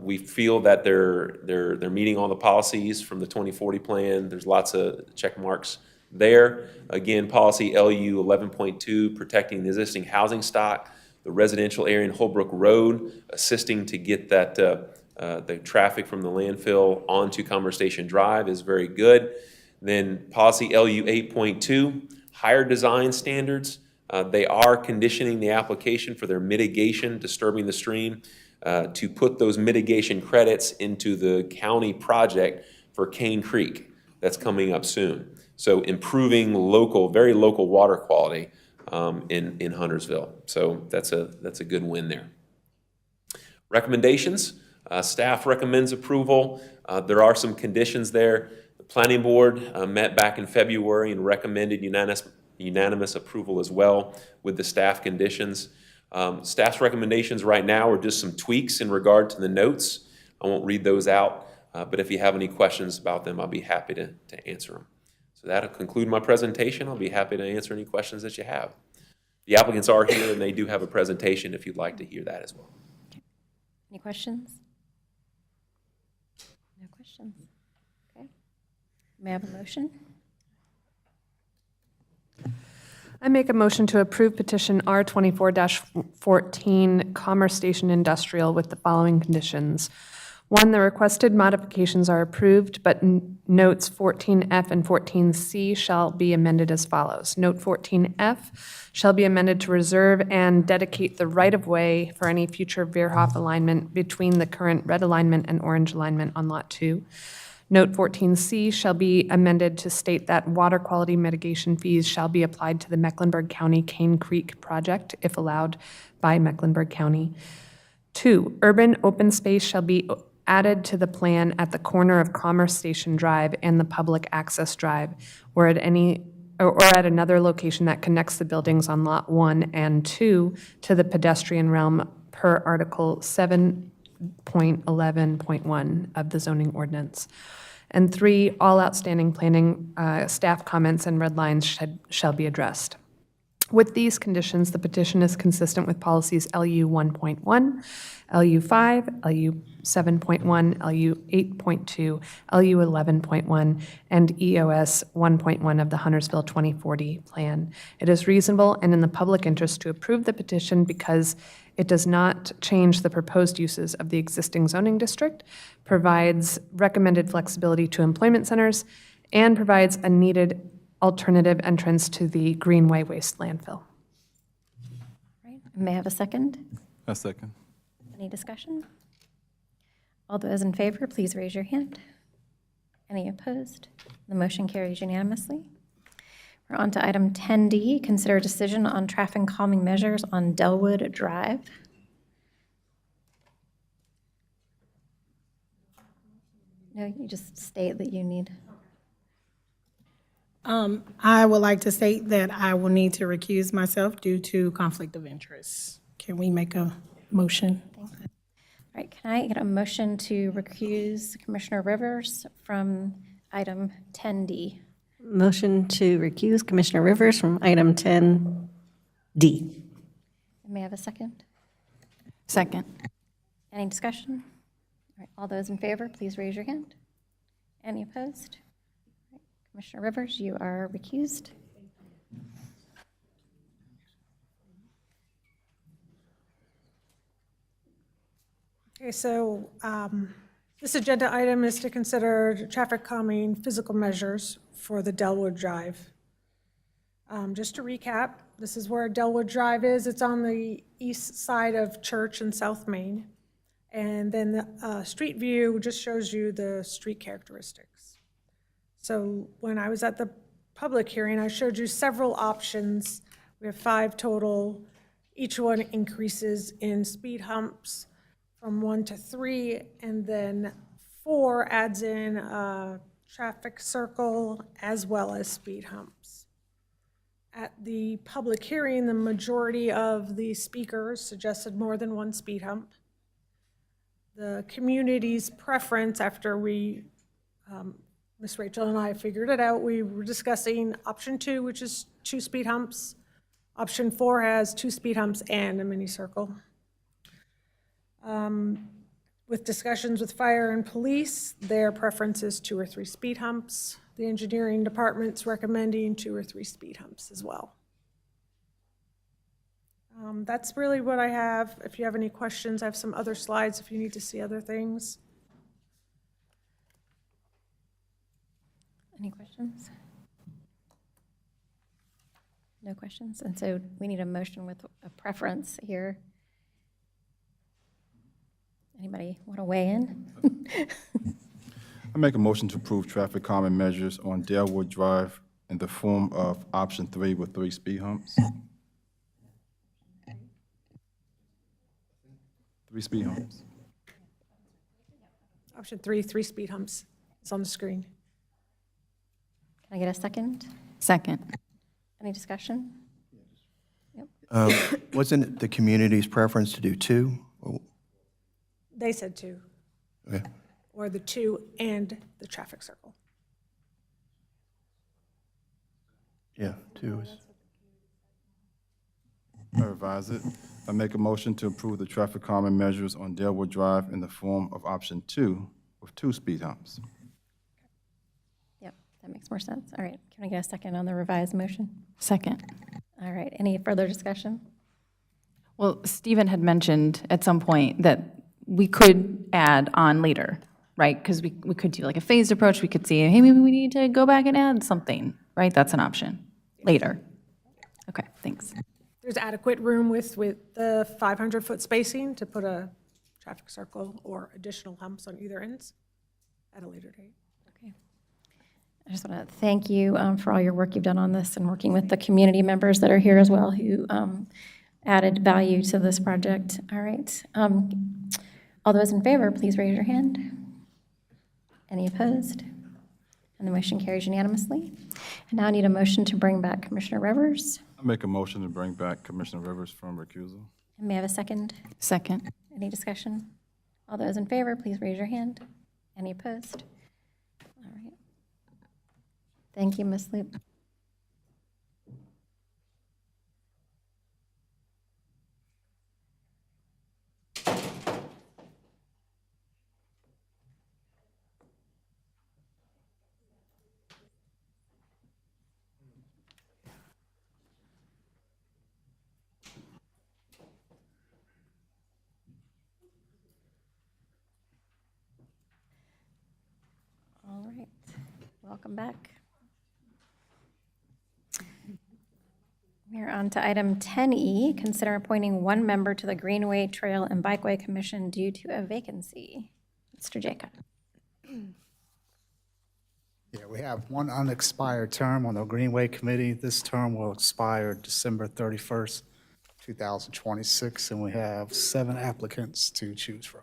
we feel that they're meeting all the policies from the 2040 plan. There's lots of check marks there. Again, policy LU 11.2, protecting the existing housing stock, the residential area in Holbrook Road, assisting to get that the traffic from the landfill onto Commerce Station Drive is very good. Then policy LU 8.2, higher design standards. They are conditioning the application for their mitigation, disturbing the stream, to put those mitigation credits into the county project for Cane Creek. That's coming up soon. So improving local, very local water quality in Huntersville. So that's a good win there. Recommendations. Staff recommends approval. There are some conditions there. The Planning Board met back in February and recommended unanimous approval as well with the staff conditions. Staff's recommendations right now are just some tweaks in regard to the notes. I won't read those out, but if you have any questions about them, I'll be happy to answer them. So that'll conclude my presentation. I'll be happy to answer any questions that you have. The applicants are here and they do have a presentation if you'd like to hear that as well. Any questions? No questions. Okay. May I have a motion? I make a motion to approve petition R24-14 Commerce Station Industrial with the following conditions. 1, the requested modifications are approved, but notes 14F and 14C shall be amended as follows. Note 14F shall be amended to reserve and dedicate the right-of-way for any future Veerhoff alignment between the current red alignment and orange alignment on Lot 2. Note 14C shall be amended to state that water quality mitigation fees shall be applied to the Mecklenburg County Cane Creek project, if allowed by Mecklenburg County. 2, urban open space shall be added to the plan at the corner of Commerce Station Drive and the public access drive, or at another location that connects the buildings on Lot 1 and 2 to the pedestrian realm per Article 7.11.1 of the zoning ordinance. And 3, all outstanding planning staff comments and red lines shall be addressed. With these conditions, the petition is consistent with policies LU 1.1, LU 5, LU 7.1, LU 8.2, LU 11.1, and EOS 1.1 of the Huntersville 2040 plan. It is reasonable and in the public interest to approve the petition because it does not change the proposed uses of the existing zoning district, provides recommended flexibility to employment centers, and provides a needed alternative entrance to the Greenway waste landfill. Right. May I have a second? A second. Any discussion? All those in favor, please raise your hand. Any opposed? The motion carries unanimously. We're on to item 10D, consider a decision on traffic calming measures on Delwood Drive. No, you just state that you need. I would like to state that I will need to recuse myself due to conflict of interest. Can we make a motion? All right, can I get a motion to recuse Commissioner Rivers from item 10D? Motion to recuse Commissioner Rivers from item 10D. May I have a second? Second. Any discussion? All right, all those in favor, please raise your hand. Any opposed? All right, Commissioner Rivers, you are recused. Okay, so this agenda item is to consider traffic calming physical measures for the Delwood Drive. Just to recap, this is where Delwood Drive is. It's on the east side of Church and South Main. And then the street view just shows you the street characteristics. So when I was at the public hearing, I showed you several options. We have 5 total. Each one increases in speed humps from 1 to 3, and then 4 adds in a traffic circle as well as speed humps. At the public hearing, the majority of the speakers suggested more than 1 speed hump. The community's preference, after we, Ms. Rachel and I figured it out, we were discussing option 2, which is 2 speed humps. Option 4 has 2 speed humps and a mini circle. With discussions with fire and police, their preference is 2 or 3 speed humps. The engineering department's recommending 2 or 3 speed humps as well. That's really what I have. If you have any questions, I have some other slides if you need to see other things. Any questions? No questions? And so we need a motion with a preference here. Anybody want to weigh in? I make a motion to approve traffic calming measures on Dalewood Drive in the form of option 3 with 3 speed humps. 3 speed humps. Option 3, 3 speed humps. It's on the screen. Can I get a second? Second. Any discussion? Wasn't it the community's preference to do 2? They said 2, Okay. or the 2 and the traffic circle. Yeah, 2 is. I revise it. I make a motion to approve the traffic calming measures on Dalewood Drive in the form of option 2 with 2 speed humps. Yep, that makes more sense. All right, can I get a second on the revised motion? Second. All right, any further discussion? Well, Stephen had mentioned at some point that we could add on later, right? Because we could do like a phased approach. We could see, hey, maybe we need to go back and add something, right? That's an option later. Okay, thanks. There's adequate room with the 500-foot spacing to put a traffic circle or additional humps on either ends at a later date. Okay. I just want to thank you for all your work you've done on this and working with the community members that are here as well who added value to this project. All right. All those in favor, please raise your hand. Any opposed? And the motion carries unanimously. And now I need a motion to bring back Commissioner Rivers. I make a motion to bring back Commissioner Rivers from recusal. And may I have a second? Second. Any discussion? All those in favor, please raise your hand. Any opposed? All right. Thank you, Ms. Loop. All right, welcome back. We're on to item 10E, consider appointing one member to the Greenway Trail and Bikeway Commission due to a vacancy. Mr. Jacob. Yeah, we have one unexpired term on the Greenway Committee. This term will expire December 31st, 2026, and we have 7 applicants to choose from.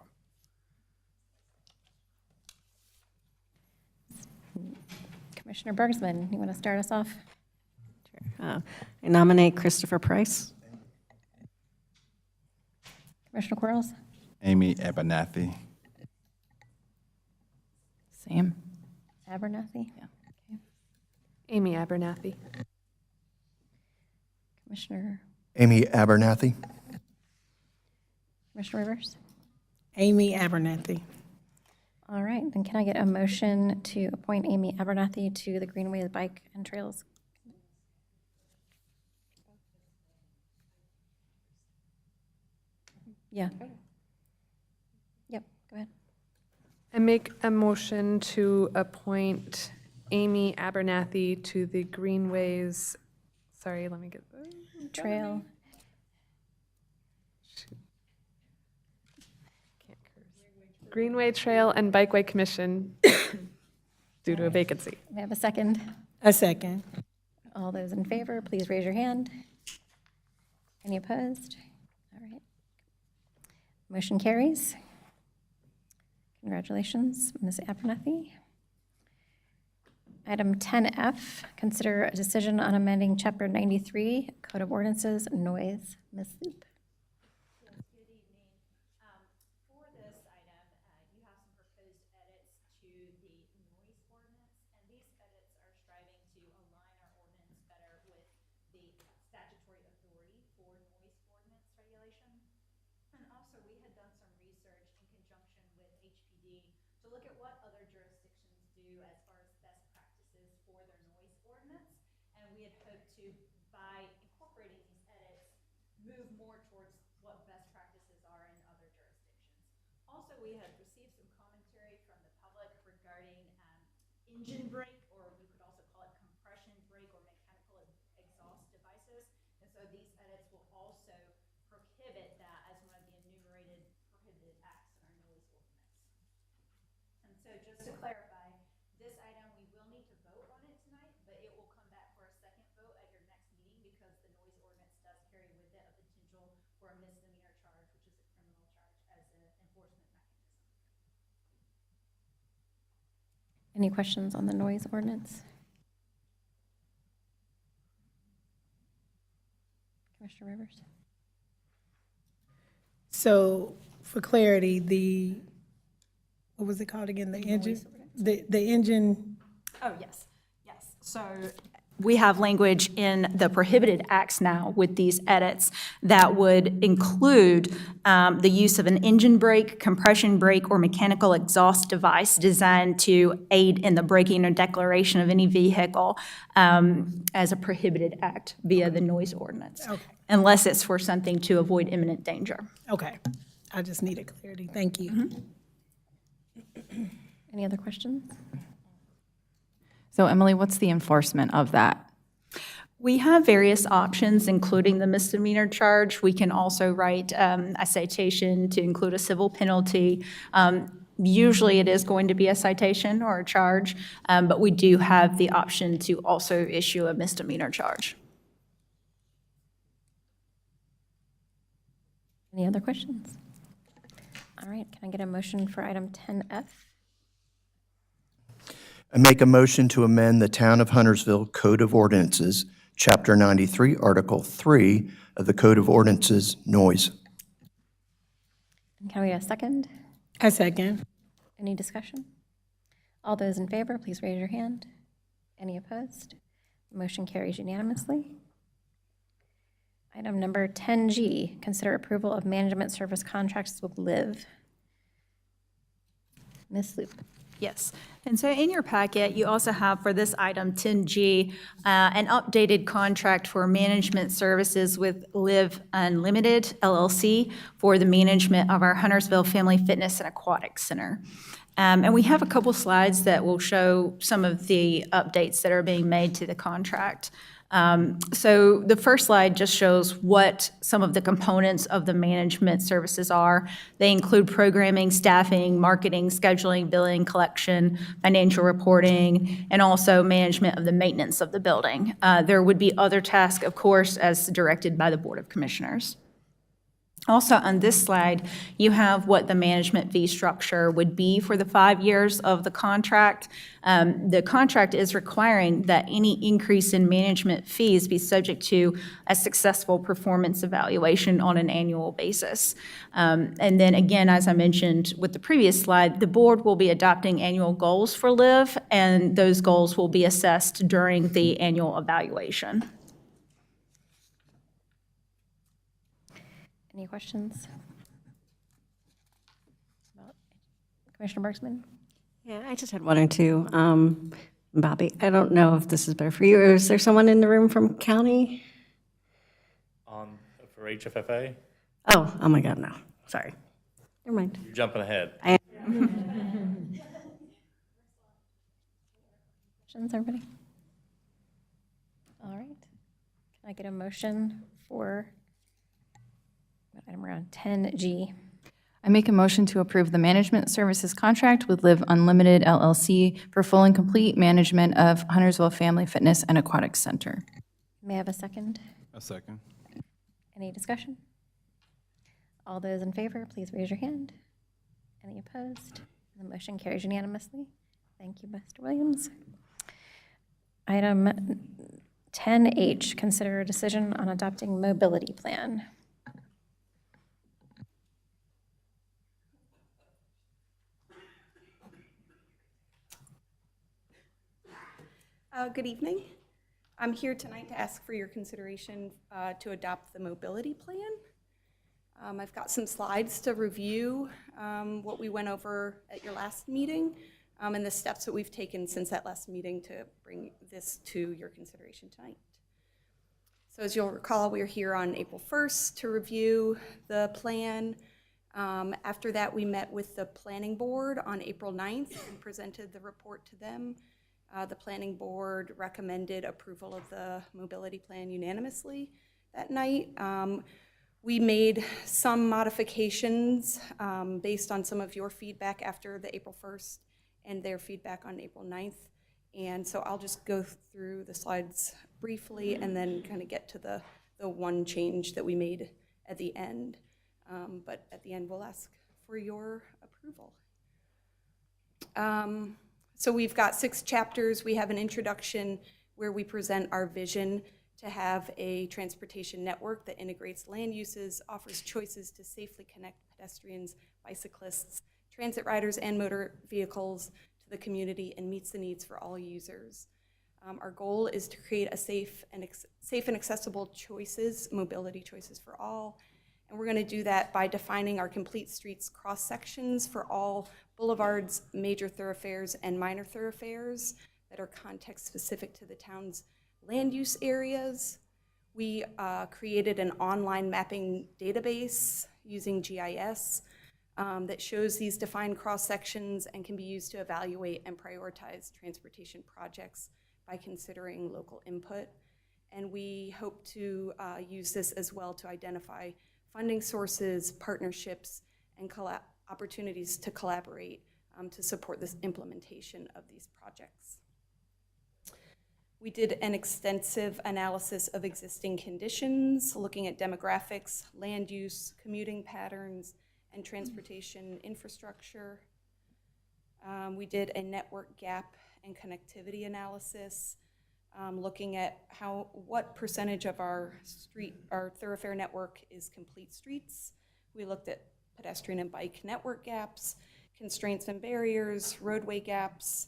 Commissioner Bergsman, you want to start us off? I nominate Christopher Price. Commissioner Quarles? Amy Abernathy. Same. Abernathy? Yeah. Okay. Amy Abernathy. Commissioner Amy Abernathy. Rivers? Amy Abernathy. All right, then can I get a motion to appoint Amy Abernathy to the Greenway Bike and Trails? Yeah. Yep, go ahead. I make a motion to appoint Amy Abernathy to the Greenways, sorry, let me get the Trail. Greenway Trail and Bikeway Commission due to a vacancy. May I have a second? A second. All those in favor, please raise your hand. Any opposed? All right. Motion carries. Congratulations, Ms. Abernathy. Item 10F, consider a decision on amending Chapter 93, Code of Ordinances, Noise. Ms. Loop. move more towards what best practices are in other jurisdictions. Also, we had received some commentary from the public regarding engine brake, or you could also call it compression brake or mechanical exhaust devices. And so these edits will also prohibit that as one of the enumerated prohibited acts in our noise ordinance. And so just to clarify, this item, we will need to vote on it tonight, but it will come back for a second vote at your next meeting because the noise ordinance does carry with it a potential for a misdemeanor charge, which is a criminal charge, as an enforcement mechanism. Any questions on the noise ordinance? Commissioner Rivers? So for clarity, what was it called again? The engine? The engine, Oh, yes, yes. So we have language in the prohibited acts now with these edits that would include the use of an engine brake, compression brake, or mechanical exhaust device designed to aid in the braking or declaration of any vehicle as a prohibited act via the noise ordinance, unless it's for something to avoid imminent danger. okay. I just needed clarity. Thank you. Any other questions? So Emily, what's the enforcement of that? We have various options, including the misdemeanor charge. We can also write a citation to include a civil penalty. Usually it is going to be a citation or a charge, but we do have the option to also issue a misdemeanor charge. Any other questions? All right, can I get a motion for item 10F? I make a motion to amend the Town of Huntersville Code of Ordinances, Chapter 93, Article 3 of the Code of Ordinances, noise. And can we get a second? I second. Any discussion? All those in favor, please raise your hand. Any opposed? Motion carries unanimously. Item number 10G, consider approval of management service contracts with Liv. Ms. Loop. Yes, and so in your packet, you also have for this item 10G, an updated contract for management services with Live Unlimited LLC for the management of our Huntersville Family Fitness and Aquatic Center. And we have a couple slides that will show some of the updates that are being made to the contract. So the first slide just shows what some of the components of the management services are. They include programming, staffing, marketing, scheduling, billing, collection, financial reporting, and also management of the maintenance of the building. There would be other tasks, of course, as directed by the Board of Commissioners. Also on this slide, you have what the management fee structure would be for the 5 years of the contract. The contract is requiring that any increase in management fees be subject to a successful performance evaluation on an annual basis. And then again, as I mentioned with the previous slide, the board will be adopting annual goals for LIV, and those goals will be assessed during the annual evaluation. Any questions? Commissioner Bergsman? Yeah, I just had one or two. Bobby, I don't know if this is better for you, or is there someone in the room from county? For HFFA? Oh my God, no, sorry. Never mind. You're jumping ahead. I Questions, everybody? All right. Can I get a motion for item around 10G? I make a motion to approve the management services contract with Live Unlimited LLC for full and complete management of Huntersville Family Fitness and Aquatic Center. May I have a second? A second. Any discussion? All those in favor, please raise your hand. Any opposed? The motion carries unanimously. Thank you, Mr. Williams. Item 10H, consider a decision on adopting mobility plan. Good evening. I'm here tonight to ask for your consideration to adopt the mobility plan. I've got some slides to review what we went over at your last meeting and the steps that we've taken since that last meeting to bring this to your consideration tonight. So as you'll recall, we were here on April 1st to review the plan. After that, we met with the planning board on April 9th and presented the report to them. The planning board recommended approval of the mobility plan unanimously that night. We made some modifications based on some of your feedback after the April 1st and their feedback on April 9th. And so I'll just go through the slides briefly and then kind of get to the one change that we made at the end. But at the end, we'll ask for your approval. So we've got 6 chapters. We have an introduction where we present our vision to have a transportation network that integrates land uses, offers choices to safely connect pedestrians, bicyclists, transit riders, and motor vehicles to the community and meets the needs for all users. Our goal is to create a safe and accessible choices, mobility choices for all. And we're going to do that by defining our complete streets cross-sections for all boulevards, major thoroughfares, and minor thoroughfares that are context-specific to the town's land use areas. We created an online mapping database using GIS that shows these defined cross-sections and can be used to evaluate and prioritize transportation projects by considering local input. And we hope to use this as well to identify funding sources, partnerships, and opportunities to collaborate to support this implementation of these projects. We did an extensive analysis of existing conditions, looking at demographics, land use, commuting patterns, and transportation infrastructure. We did a network gap and connectivity analysis, looking at what percentage of our thoroughfare network is complete streets. We looked at pedestrian and bike network gaps, constraints and barriers, roadway gaps,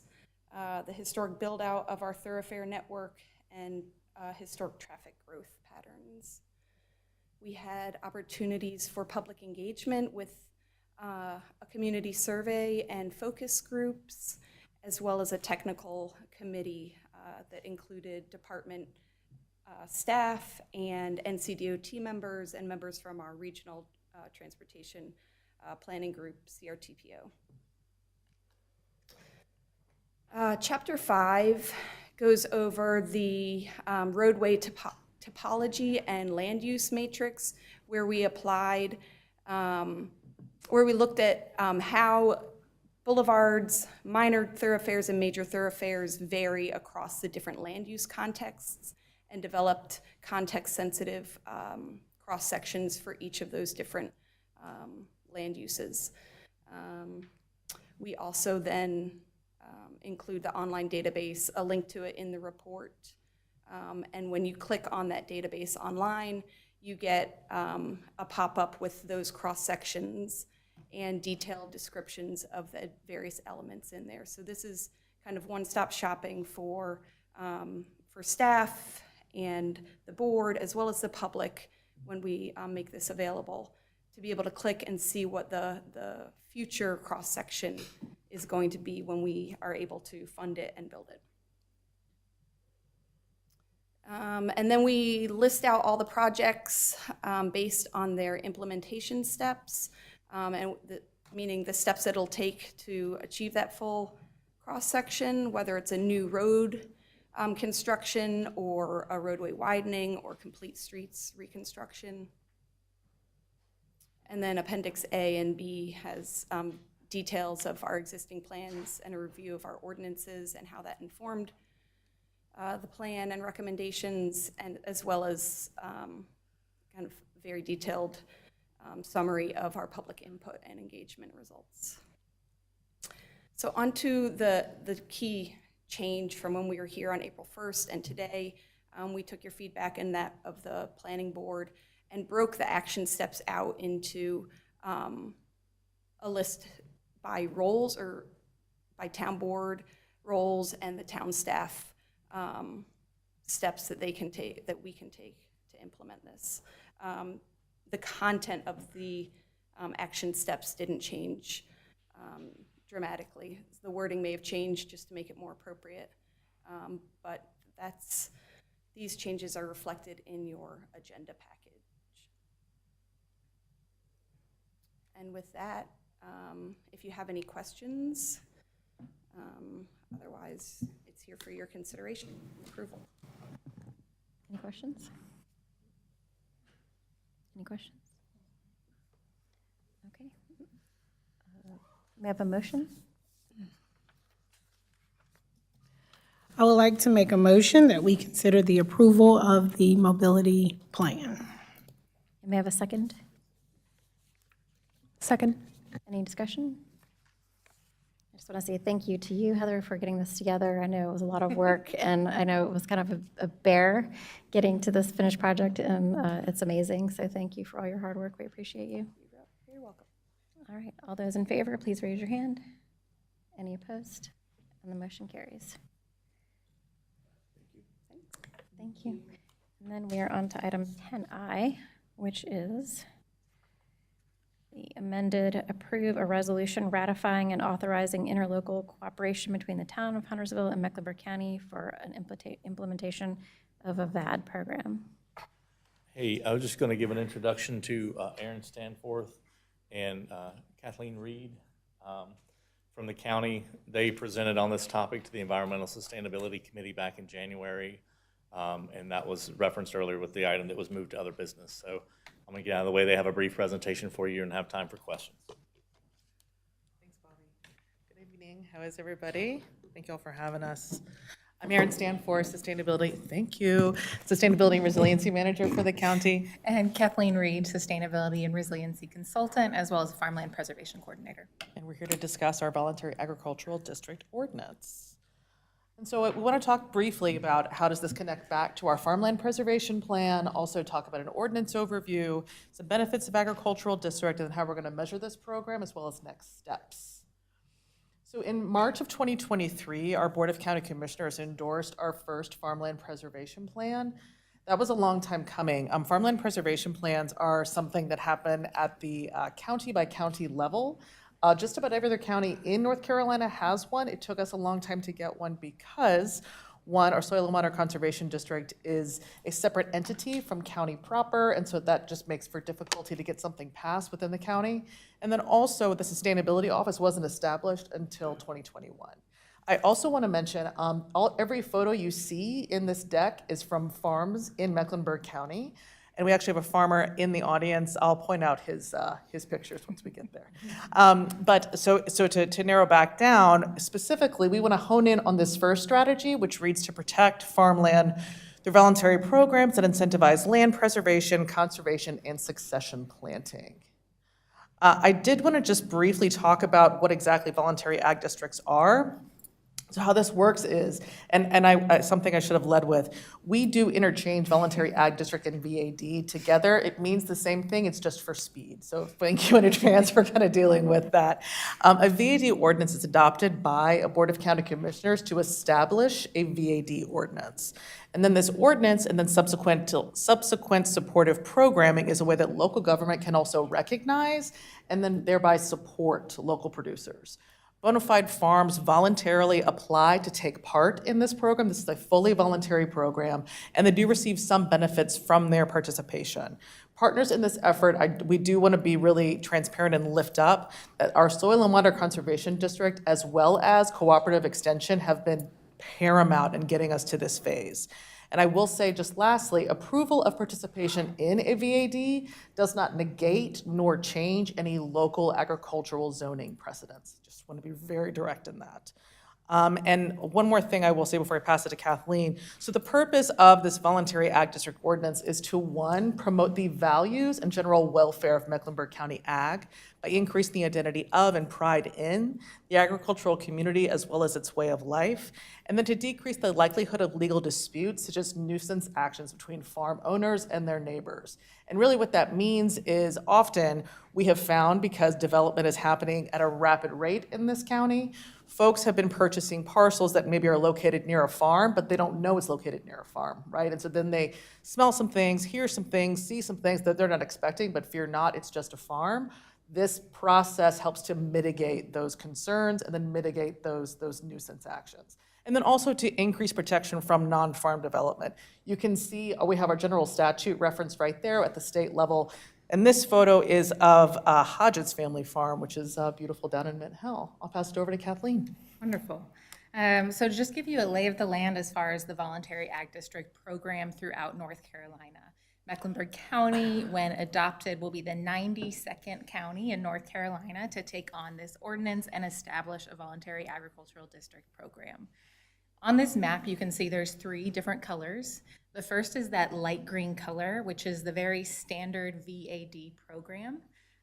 the historic build out of our thoroughfare network, and historic traffic growth patterns. We had opportunities for public engagement with a community survey and focus groups, as well as a technical committee that included department staff and NCDOT members and members from our regional transportation planning group, CRTPO. Chapter 5 goes over the roadway topology and land use matrix, where we applied, where we looked at how boulevards, minor thoroughfares, and major thoroughfares vary across the different land use contexts and developed context-sensitive cross-sections for each of those different land uses. We also then include the online database, a link to it in the report. And when you click on that database online, you get a pop-up with those cross-sections and detailed descriptions of the various elements in there. So this is kind of one-stop shopping for staff and the board, as well as the public, when we make this available, to be able to click and see what the future cross-section is going to be when we are able to fund it and build it. And then we list out all the projects based on their implementation steps, meaning the steps that it'll take to achieve that full cross-section, whether it's a new road construction or a roadway widening or complete streets reconstruction. And then Appendix A and B has details of our existing plans and a review of our ordinances and how that informed the plan and recommendations, and as well as kind of very detailed summary of our public input and engagement results. So onto the key change from when we were here on April 1st and today. We took your feedback and that of the planning board and broke the action steps out into a list by roles, or by town board roles and the town staff steps that they can take, that we can take to implement this. The content of the action steps didn't change dramatically. The wording may have changed just to make it more appropriate, but that's these changes are reflected in your agenda package. And with that, if you have any questions, otherwise, it's here for your consideration, approval. Any questions? Any questions? Okay. We have a motion? I would like to make a motion that we consider the approval of the mobility plan. May I have a second? Second. Any discussion? I just want to say thank you to you, Heather, for getting this together. I know it was a lot of work, and I know it was kind of a bear getting to this finished project, and it's amazing. So thank you for all your hard work. We appreciate you. You're welcome. All right, all those in favor, please raise your hand. Any opposed? And the motion carries. Thank you. And then we are on to item 10I, which is the amended approve a resolution ratifying and authorizing interlocal cooperation between the town of Huntersville and Mecklenburg County for an implementation of a VAD program. Hey, I was just going to give an introduction to Aaron Stanforth and Kathleen Reed from the county. They presented on this topic to the Environmental Sustainability Committee back in January, and that was referenced earlier with the item that was moved to other business. So I'm going to get out of the way. They have a brief presentation for you and have time for questions. Thanks, Bobby. Good evening. How is everybody? Thank you all for having us. I'm Erin Stanforth, Sustainability and Resiliency Manager for the county. And Kathleen Reed, Sustainability and Resiliency Consultant, as well as Farmland Preservation Coordinator. And we're here to discuss our Voluntary Agricultural District Ordinance. And so we want to talk briefly about how does this connect back to our farmland preservation plan, also talk about an ordinance overview, some benefits of agricultural district, and how we're going to measure this program, as well as next steps. So in March of 2023, our Board of County Commissioners endorsed our first farmland preservation plan. That was a long time coming. Farmland preservation plans are something that happen at the county by county level. Just about every other county in North Carolina has one. It took us a long time to get one because, one, our Soil and Water Conservation District is a separate entity from county proper, and so that just makes for difficulty to get something passed within the county. And then also, the Sustainability Office wasn't established until 2021. I also want to mention, every photo you see in this deck is from farms in Mecklenburg County. And we actually have a farmer in the audience. I'll point out his pictures once we get there. But so to narrow back down, specifically, we want to hone in on this first strategy, which reads to protect farmland through voluntary programs that incentivize land preservation, conservation, and succession planting. I did want to just briefly talk about what exactly voluntary ag districts are. So how this works is, and something I should have led with, we do interchange voluntary ag district and VAD together. It means the same thing, it's just for speed. So thank you in advance for kind of dealing with that. A VAD ordinance is adopted by a Board of County Commissioners to establish a VAD ordinance. And then this ordinance and then subsequent supportive programming is a way that local government can also recognize and then thereby support local producers. Bona fide farms voluntarily apply to take part in this program. This is a fully voluntary program, and they do receive some benefits from their participation. Partners in this effort, we do want to be really transparent and lift up that our Soil and Water Conservation District, as well as Cooperative Extension, have been paramount in getting us to this phase. And I will say, just lastly, approval of participation in a VAD does not negate nor change any local agricultural zoning precedents. Just want to be very direct in that. And one more thing I will say before I pass it to Kathleen. So the purpose of this voluntary ag district ordinance is to, one, promote the values and general welfare of Mecklenburg County ag by increasing the identity of and pride in the agricultural community as well as its way of life, and then to decrease the likelihood of legal disputes such as nuisance actions between farm owners and their neighbors. And really what that means is often we have found, because development is happening at a rapid rate in this county, folks have been purchasing parcels that maybe are located near a farm, but they don't know it's located near a farm, right? And so then they smell some things, hear some things, see some things that they're not expecting, but fear not, it's just a farm. This process helps to mitigate those concerns and then mitigate those nuisance actions. and then also to increase protection from non-farm development. You can see we have our general statute referenced right there at the state level. And this photo is of Hodgett's family farm, which is beautiful down in Mint Hill. I'll pass it over to Kathleen. Wonderful. So to just give you a lay of the land as far as the voluntary ag district program throughout North Carolina. Mecklenburg County, when adopted, will be the 92nd county in North Carolina to take on this ordinance and establish a voluntary agricultural district program. On this map, you can see there's 3 different colors. The first is that light green color, which is the very standard VAD program.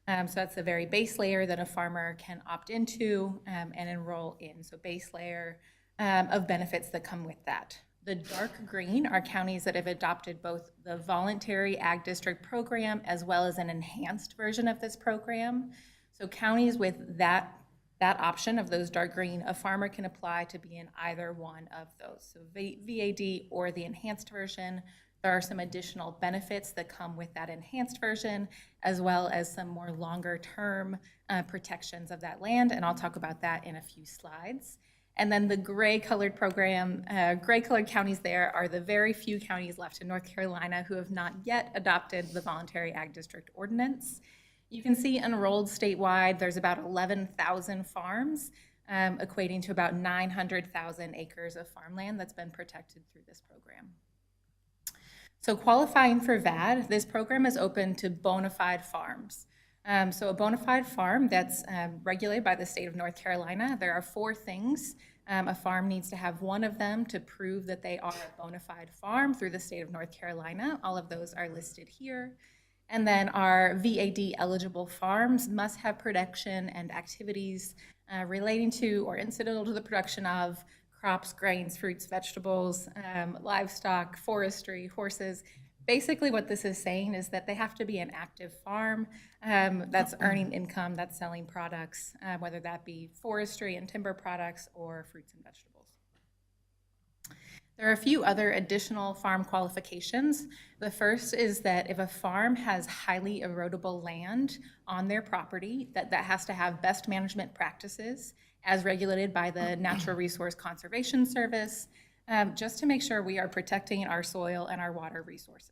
So that's the very base layer that a farmer can opt into and enroll in. So base layer of benefits that come with that. The dark green are counties that have adopted both the voluntary ag district program as well as an enhanced version of this program. So counties with that option of those dark green, a farmer can apply to be in either one of those. So VAD or the enhanced version. There are some additional benefits that come with that enhanced version, as well as some more longer term protections of that land, and I'll talk about that in a few slides. And then the gray colored program, gray colored counties there are the very few counties left in North Carolina who have not yet adopted the voluntary ag district ordinance. You can see enrolled statewide, there's about 11,000 farms, equating to about 900,000 acres of farmland that's been protected through this program. So qualifying for VAD, this program is open to bona fide farms. So a bona fide farm that's regulated by the state of North Carolina, there are 4 things. A farm needs to have one of them to prove that they are a bona fide farm through the state of North Carolina. All of those are listed here. And then our VAD eligible farms must have production and activities relating to or incidental to the production of crops, grains, fruits, vegetables, livestock, forestry, horses. Basically what this is saying is that they have to be an active farm that's earning income, that's selling products, whether that be forestry and timber products or fruits and vegetables. There are a few other additional farm qualifications. The first is that if a farm has highly erodible land on their property, that has to have best management practices as regulated by the Natural Resource Conservation Service, just to make sure we are protecting our soil and our water resources.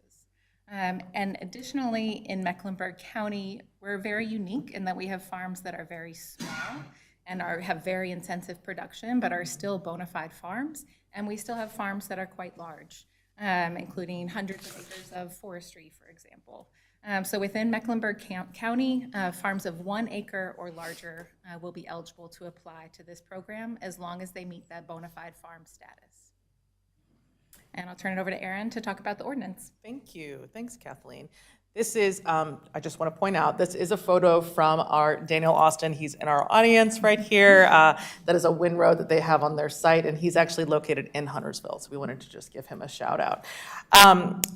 And additionally, in Mecklenburg County, we're very unique in that we have farms that are very small and have very intensive production, but are still bona fide farms. And we still have farms that are quite large, including hundreds of acres of forestry, for example. So within Mecklenburg County, farms of 1 acre or larger will be eligible to apply to this program as long as they meet that bona fide farm status. And I'll turn it over to Erin to talk about the ordinance. Thank you. Thanks, Kathleen. This is, I just want to point out, this is a photo from our Daniel Austin. He's in our audience right here. That is a windrow that they have on their site, and he's actually located in Huntersville, so we wanted to just give him a shout out.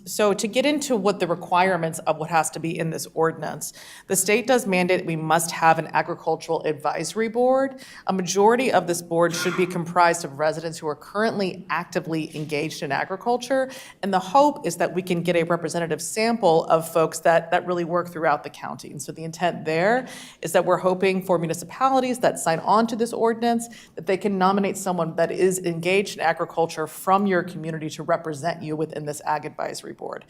So to get into what the requirements of what has to be in this ordinance, the state does mandate we must have an agricultural advisory board. A majority of this board should be comprised of residents who are currently actively engaged in agriculture, and the hope is that we can get a representative sample of folks that really work throughout the county. And so the intent there is that we're hoping for municipalities that sign on to this ordinance, that they can nominate someone that is engaged in agriculture from your community to represent you within this Ag Advisory Board.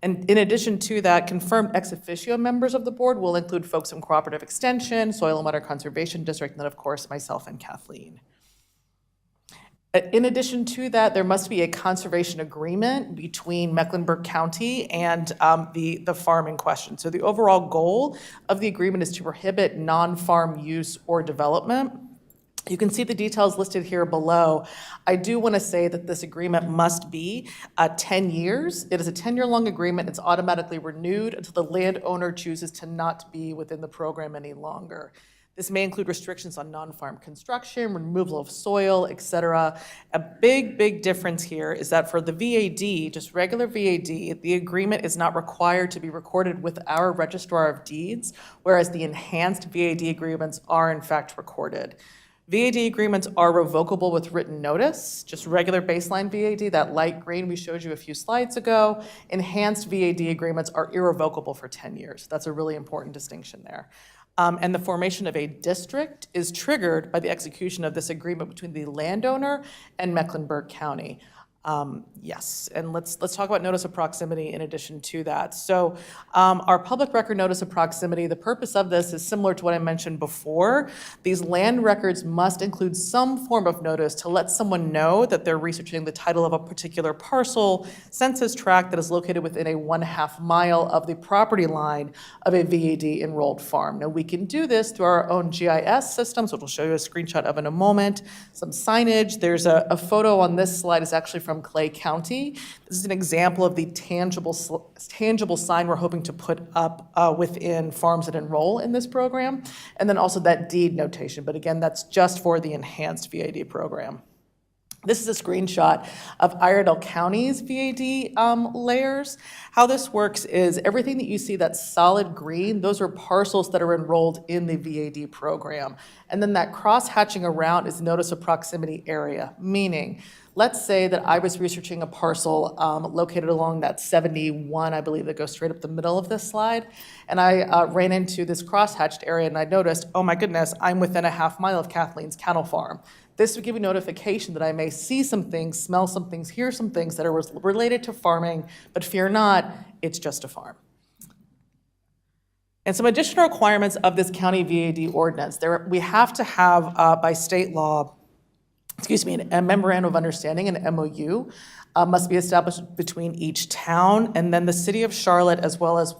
And in addition to that, confirmed ex officio members of the board will include folks from Cooperative Extension, Soil and Water Conservation District, and then of course myself and Kathleen. In addition to that, there must be a conservation agreement between Mecklenburg County and the farm in question. So the overall goal of the agreement is to prohibit non-farm use or development. You can see the details listed here below. I do want to say that this agreement must be 10 years. It is a 10-year-long agreement. It's automatically renewed until the landowner chooses to not be within the program any longer. This may include restrictions on non-farm construction, removal of soil, et cetera. A big difference here is that for the VAD, just regular VAD, the agreement is not required to be recorded with our Registrar of Deeds, whereas the enhanced VAD agreements are in fact recorded. VAD agreements are revocable with written notice, just regular baseline VAD, that light green we showed you a few slides ago. Enhanced VAD agreements are irrevocable for 10 years. That's a really important distinction there. And the formation of a district is triggered by the execution of this agreement between the landowner and Mecklenburg County. Yes, and let's talk about notice of proximity in addition to that. So our public record notice of proximity, the purpose of this is similar to what I mentioned before. These land records must include some form of notice to let someone know that they're researching the title of a particular parcel, census tract that is located within a 1/2 mile of the property line of a VAD enrolled farm. Now, we can do this through our own GIS systems, which we'll show you a screenshot of in a moment, some signage. There's a photo on this slide is actually from Clay County. This is an example of the tangible sign we're hoping to put up within farms that enroll in this program, and then also that deed notation. But again, that's just for the enhanced VAD program. This is a screenshot of Iredell County's VAD layers. How this works is everything that you see that's solid green, those are parcels that are enrolled in the VAD program. And then that cross-hatching around is notice of proximity area, meaning let's say that I was researching a parcel located along that 71, I believe, that goes straight up the middle of this slide, and I ran into this cross-hatched area and I noticed, oh my goodness, I'm within a 1/2 mile of Kathleen's cattle farm. This would give you notification that I may see some things, smell some things, hear some things that are related to farming, but fear not, it's just a farm. And some additional requirements of this county VAD ordinance. We have to have, by state law, a memorandum of understanding, an MOU, must be established between each town and then the city of Charlotte, as well as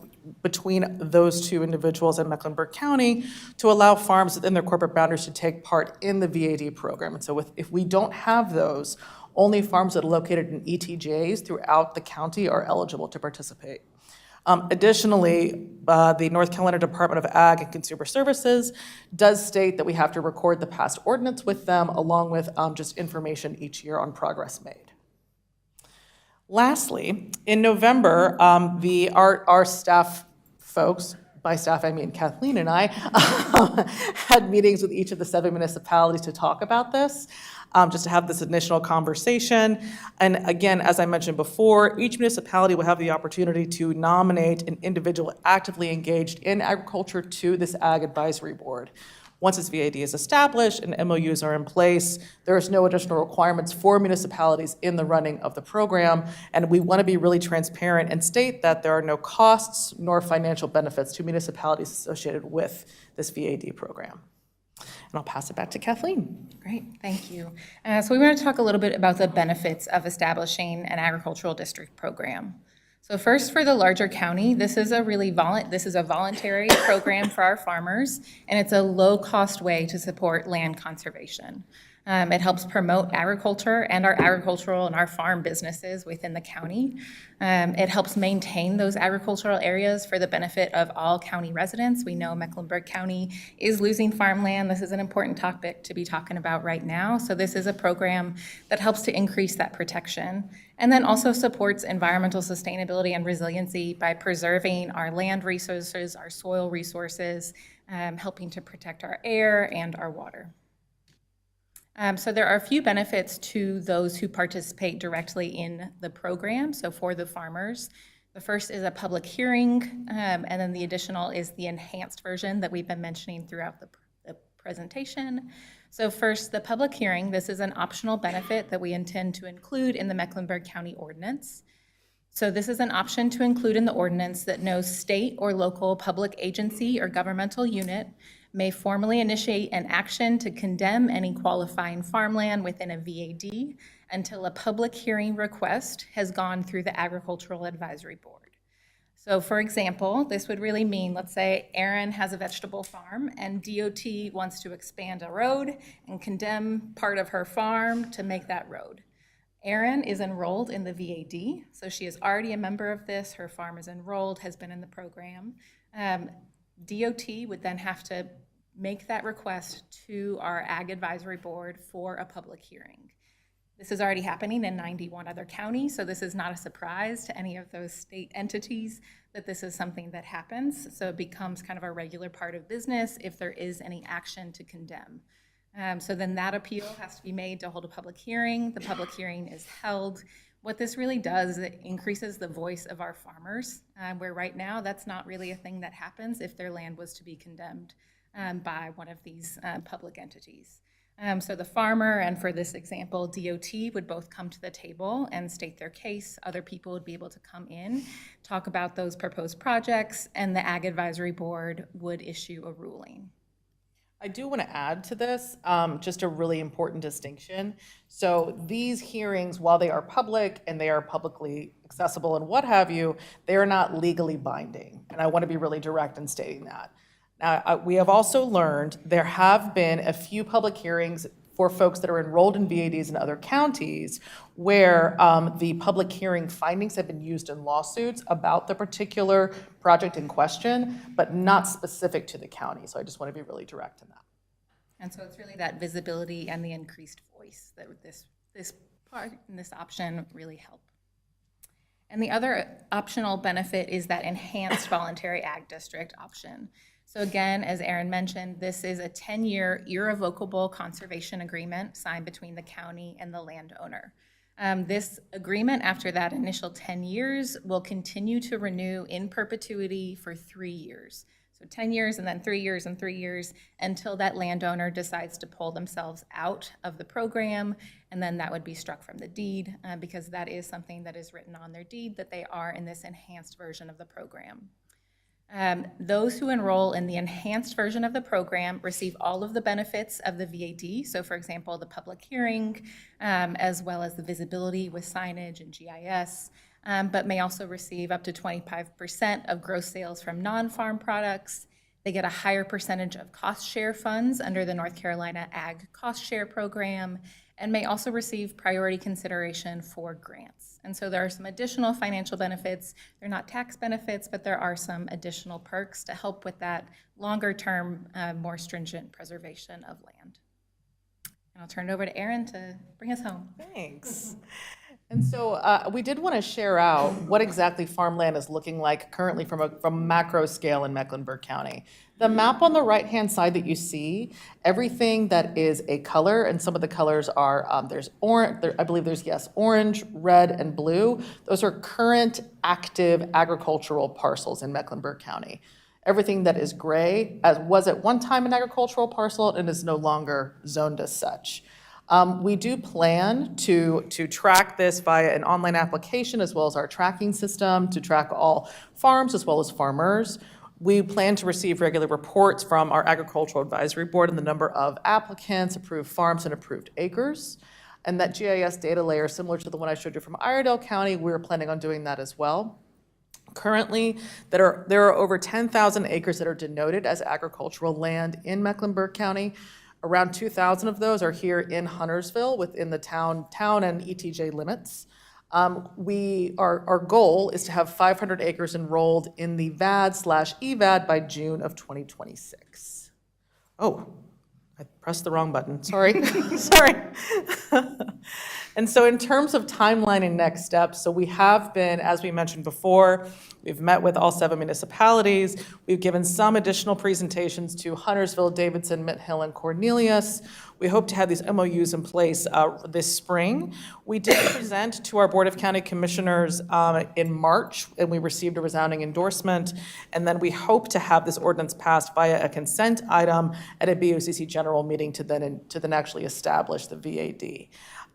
between those two individuals in Mecklenburg County, to allow farms within their corporate boundaries to take part in the VAD program. And so if we don't have those, only farms that are located in ETJs throughout the county are eligible to participate. Additionally, the North Carolina Department of Ag and Consumer Services does state that we have to record the past ordinance with them, along with just information each year on progress made. Lastly, in November, our staff folks, by staff I mean Kathleen and I, had meetings with each of the 7 municipalities to talk about this. Just to have this initial conversation. And again, as I mentioned before, each municipality will have the opportunity to nominate an individual actively engaged in agriculture to this Ag Advisory Board. Once this VAD is established and MOUs are in place, there is no additional requirements for municipalities in the running of the program. And we want to be really transparent and state that there are no costs nor financial benefits to municipalities associated with this VAD program. And I'll pass it back to Kathleen. Great, thank you. So we want to talk a little bit about the benefits of establishing an agricultural district program. So first, for the larger county, this is a voluntary program for our farmers, and it's a low-cost way to support land conservation. It helps promote agriculture and our agricultural and our farm businesses within the county. It helps maintain those agricultural areas for the benefit of all county residents. We know Mecklenburg County is losing farmland. This is an important topic to be talking about right now. So this is a program that helps to increase that protection, and then also supports environmental sustainability and resiliency by preserving our land resources, our soil resources, helping to protect our air and our water. So there are a few benefits to those who participate directly in the program. So for the farmers, the first is a public hearing, and then the additional is the enhanced version that we've been mentioning throughout the presentation. So first, the public hearing. This is an optional benefit that we intend to include in the Mecklenburg County ordinance. So this is an option to include in the ordinance that no state or local public agency or governmental unit may formally initiate an action to condemn any qualifying farmland within a VAD until a public hearing request has gone through the Agricultural Advisory Board. So for example, this would really mean, let's say Erin has a vegetable farm and DOT wants to expand a road and condemn part of her farm to make that road. Erin is enrolled in the VAD, so she is already a member of this. Her farm is enrolled, has been in the program. DOT would then have to make that request to our Ag Advisory Board for a public hearing. This is already happening in 91 other counties, so this is not a surprise to any of those state entities that this is something that happens. So it becomes kind of a regular part of business if there is any action to condemn. So then that appeal has to be made to hold a public hearing. The public hearing is held. What this really does is it increases the voice of our farmers, where right now that's not really a thing that happens if their land was to be condemned by one of these public entities. So the farmer, and for this example, DOT, would both come to the table and state their case. Other people would be able to come in, talk about those proposed projects, and the Ag Advisory Board would issue a ruling. I do want to add to this just a really important distinction. So these hearings, while they are public and they are publicly accessible and what have you, they are not legally binding. And I want to be really direct in stating that. Now, we have also learned there have been a few public hearings for folks that are enrolled in VADs in other counties where the public hearing findings have been used in lawsuits about the particular project in question, but not specific to the county. So I just want to be really direct in that. And so it's really that visibility and the increased voice that this part and this option really help. And the other optional benefit is that enhanced voluntary ag district option. So again, as Aaron mentioned, this is a 10-year irrevocable conservation agreement signed between the county and the landowner. This agreement, after that initial 10 years, will continue to renew in perpetuity for 3 years. So 10 years and then 3 years and 3 years until that landowner decides to pull themselves out of the program, and then that would be struck from the deed because that is something that is written on their deed that they are in this enhanced version of the program. Those who enroll in the enhanced version of the program receive all of the benefits of the VAD. So for example, the public hearing, as well as the visibility with signage and GIS, but may also receive up to 25% of gross sales from non-farm products. They get a higher percentage of cost share funds under the North Carolina Ag Cost Share Program, and may also receive priority consideration for grants. And so there are some additional financial benefits. They're not tax benefits, but there are some additional perks to help with that longer-term, more stringent preservation of land. And I'll turn it over to Aaron to bring us home. Thanks. And so we did want to share out what exactly farmland is looking like currently from macro scale in Mecklenburg County. The map on the right-hand side that you see, everything that is a color, and some of the colors are, there's orange, I believe there's, yes, orange, red, and blue. Those are current active agricultural parcels in Mecklenburg County. Everything that is gray was at one time an agricultural parcel and is no longer zoned as such. We do plan to track this via an online application as well as our tracking system to track all farms as well as farmers. We plan to receive regular reports from our Agricultural Advisory Board on the number of applicants, approved farms, and approved acres. And that GIS data layer, similar to the one I showed you from Iredell County, we're planning on doing that as well. Currently, there are over 10,000 acres that are denoted as agricultural land in Mecklenburg County. Around 2,000 of those are here in Huntersville within the town and ETJ limits. Our goal is to have 500 acres enrolled in the VAD/EVAD by June of 2026. Oh, I pressed the wrong button, sorry. Sorry. And so in terms of timeline and next steps, so we have been, as we mentioned before, we've met with all 7 municipalities. We've given some additional presentations to Huntersville, Davidson, Mint Hill, and Cornelius. We hope to have these MOUs in place this spring. We did present to our Board of County Commissioners in March, and we received a resounding endorsement. And then we hope to have this ordinance passed via a consent item at a BOCC general meeting to then actually establish the VAD.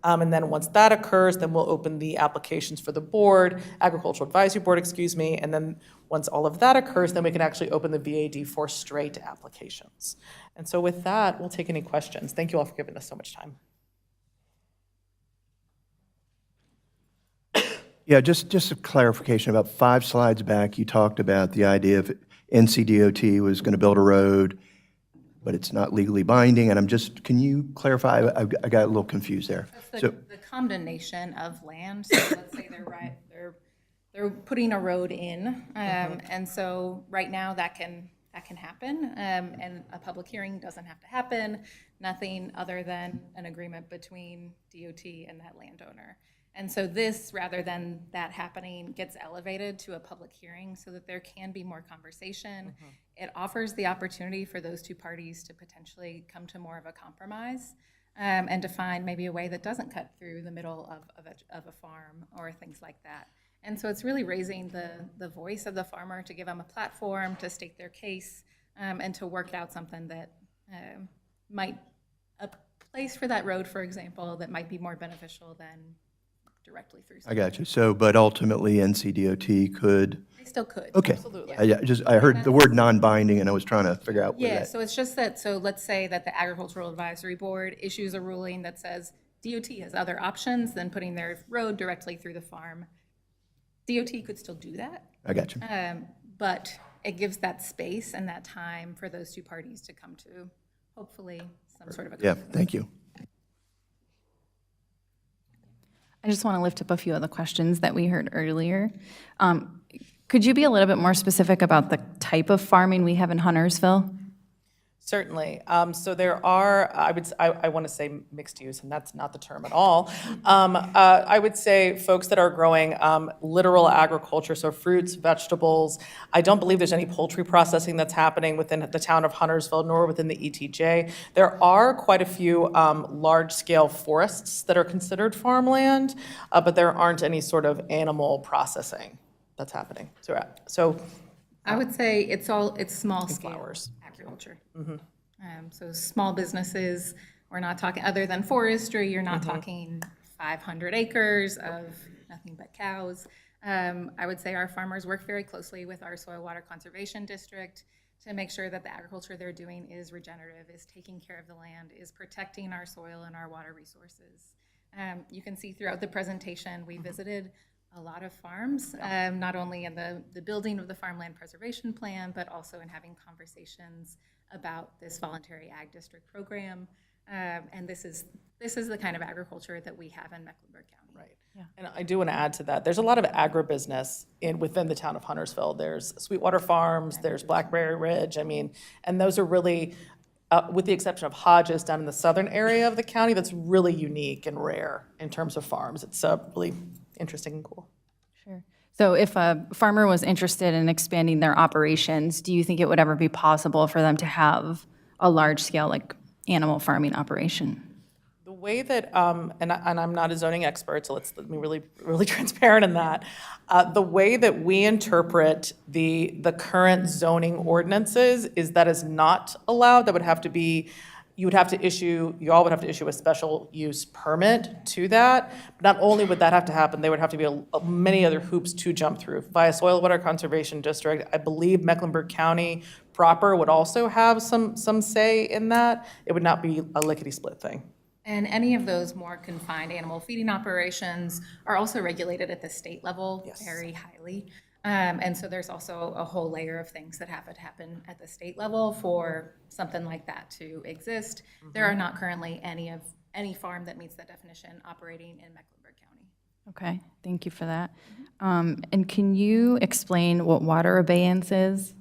And then once that occurs, then we'll open the applications for the board, Agricultural Advisory Board, excuse me, and then once all of that occurs, then we can actually open the VAD for straight applications. And so with that, we'll take any questions. Thank you all for giving us so much time. Yeah, just a clarification. About 5 slides back, you talked about the idea of NCDOT was going to build a road, but it's not legally binding. And can you clarify? I got a little confused there. The condemnation of land. So let's say they're putting a road in, and so right now that can happen, and a public hearing doesn't have to happen. Nothing other than an agreement between DOT and that landowner. And so this, rather than that happening, gets elevated to a public hearing so that there can be more conversation. It offers the opportunity for those two parties to potentially come to more of a compromise. and to find maybe a way that doesn't cut through the middle of a farm or things like that. And so it's really raising the voice of the farmer to give them a platform to state their case and to work out something that might, a place for that road, for example, that might be more beneficial than directly through. I got you. So, but ultimately NCDOT could? They still could. Okay. Absolutely. I heard the word non-binding and I was trying to figure out where Yeah, that. so it's just that, so let's say that the Agricultural Advisory Board issues a ruling that says DOT has other options than putting their road directly through the farm. DOT could still do that. I got you. But it gives that space and that time for those two parties to come to, hopefully, some sort of a. Yeah, thank you. I just want to lift up a few of the questions that we heard earlier. Could you be a little bit more specific about the type of farming we have in Huntersville? Certainly. So there are, I want to say mixed use, and that's not the term at all. I would say folks that are growing literal agriculture, so fruits, vegetables. I don't believe there's any poultry processing that's happening within the town of Huntersville, nor within the ETJ. There are quite a few large-scale forests that are considered farmland, but there aren't any sort of animal processing that's happening. So I would say it's small scale agriculture. So small businesses, we're not talking, other than forestry, you're not talking 500 acres of nothing but cows. I would say our farmers work very closely with our soil water conservation district to make sure that the agriculture they're doing is regenerative, is taking care of the land, is protecting our soil and our water resources. You can see throughout the presentation, we visited a lot of farms, not only in the building of the farmland preservation plan, but also in having conversations about this voluntary ag district program. And this is the kind of agriculture that we have in Mecklenburg County. Right. Yeah. And I do want to add to that. There's a lot of agribusiness within the town of Huntersville. There's Sweetwater Farms, there's Blackberry Ridge. And those are really, with the exception of Hodges down in the southern area of the county, that's really unique and rare in terms of farms. It's really interesting and cool. Sure. So if a farmer was interested in expanding their operations, do you think it would ever be possible for them to have a large-scale, like, animal farming operation? The way that, and I'm not a zoning expert, so let me really transparent in that. The way that we interpret the current zoning ordinances is that is not allowed. That would have to be, you all would have to issue a special use permit to that. Not only would that have to happen, there would have to be many other hoops to jump through. Via Soil Water Conservation District, I believe Mecklenburg County proper would also have some say in that. It would not be a lickety-split thing. And any of those more confined animal feeding operations are also regulated at the state level very highly. And so there's also a whole layer of things that have to happen at the state level for something like that to exist. There are not currently any farm that meets that definition operating in Mecklenburg County. Okay, thank you for that. And can you explain what water abeyance is?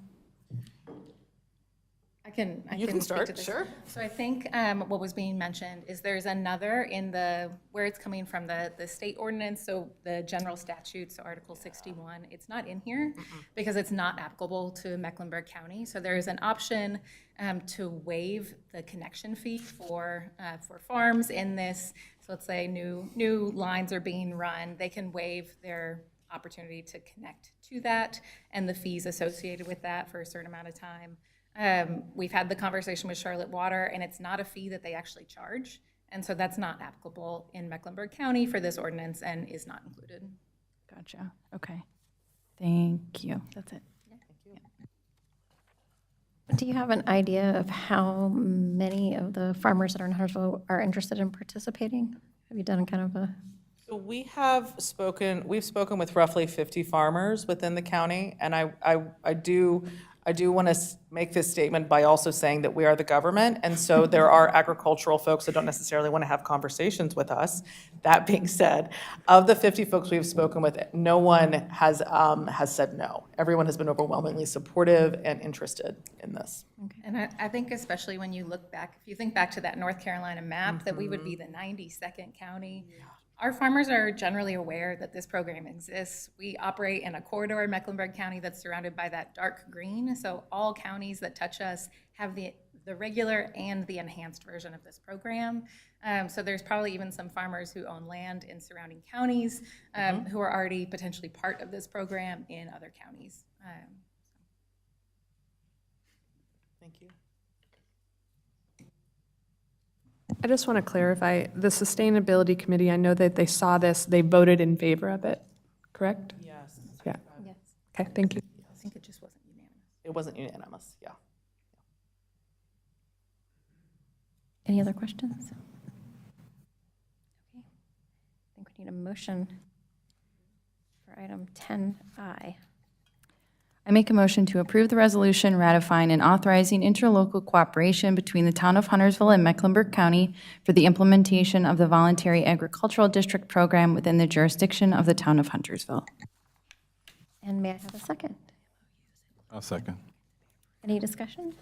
You can start, sure. So I think what was being mentioned is there's another in where it's coming from the state ordinance, so the general statute, so Article 61, it's not in here because it's not applicable to Mecklenburg County. So there is an option to waive the connection fee for farms in this. So let's say new lines are being run, they can waive their opportunity to connect to that and the fees associated with that for a certain amount of time. We've had the conversation with Charlotte Water, and it's not a fee that they actually charge. And so that's not applicable in Mecklenburg County for this ordinance and is not included. Gotcha. Okay. Thank you. That's it. Yeah, thank you. Do you have an idea of how many of the farmers that are in Huntersville are interested in participating? Have you done kind of a? So we've spoken with roughly 50 farmers within the county, and I do want to make this statement by also saying that we are the government, and so there are agricultural folks that don't necessarily want to have conversations with us. That being said, of the 50 folks we've spoken with, no one has said no. Everyone has been overwhelmingly supportive and interested in this. Okay. And I think especially when you look back, if you think back to that North Carolina map, that we would be the 92nd county. Yeah. Our farmers are generally aware that this program exists. We operate in a corridor in Mecklenburg County that's surrounded by that dark green, so all counties that touch us have the the regular and the enhanced version of this program. So there's probably even some farmers who own land in surrounding counties who are already potentially part of this program in other counties. Thank you. I just want to clarify, the Sustainability Committee, I know that they saw this, they voted in favor of it, correct? Yes. Yeah. Yes. Okay, thank you. I think it just wasn't unanimous. It wasn't unanimous, yeah. Any other questions? Okay. I think we need a motion for item 10I. I make a motion to approve the resolution ratifying and authorizing interlocal cooperation between the Town of Huntersville and Mecklenburg County for the implementation of the Voluntary Agricultural District Program within the jurisdiction of the Town of Huntersville. And may I have a second? I'll second. Any discussion?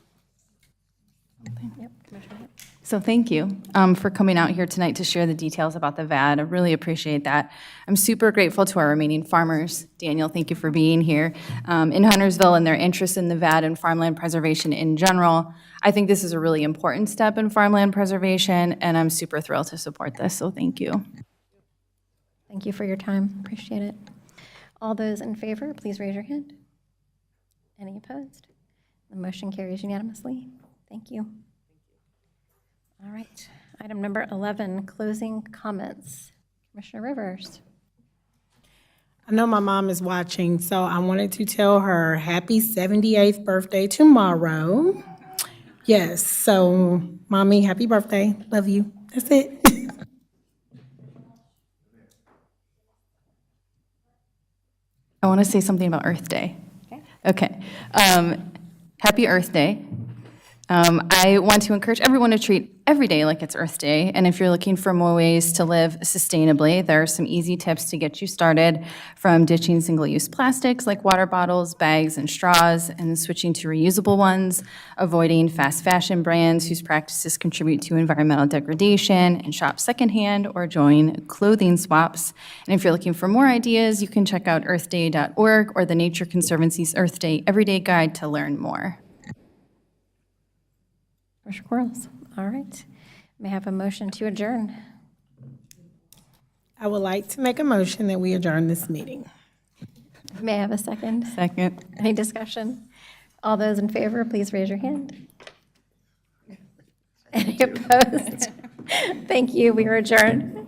Yep, Commissioner Hitt. So thank you for coming out here tonight to share the details about the VAD. I really appreciate that. I'm super grateful to our remaining farmers. Daniel, thank you for being here in Huntersville and their interest in the VAD and farmland preservation in general. I think this is a really important step in farmland preservation, and I'm super thrilled to support this, so thank you. Thank you for your time. Appreciate it. All those in favor, please raise your hand. Any opposed? The motion carries unanimously. Thank you. All right. Item number 11, closing comments. Commissioner Rivers. I know my mom is watching, so I wanted to tell her happy 78th birthday tomorrow. Yes, so Mommy, happy birthday. Love you. That's it. I want to say something about Earth Day. Okay. Happy Earth Day. I want to encourage everyone to treat every day like it's Earth Day, and if you're looking for more ways to live sustainably, there are some easy tips to get you started, from ditching single-use plastics like water bottles, bags, and straws, and switching to reusable ones, avoiding fast fashion brands whose practices contribute to environmental degradation, and shop secondhand or join clothing swaps. And if you're looking for more ideas, you can check out earthday.org or the Nature Conservancy's Earth Day Everyday Guide to learn more. Commissioner Quarles. All right. May I have a motion to adjourn? I would like to make a motion that we adjourn this meeting. May I have a second? Second. Any discussion? All those in favor, please raise your hand. Any opposed? Thank you. We are adjourned.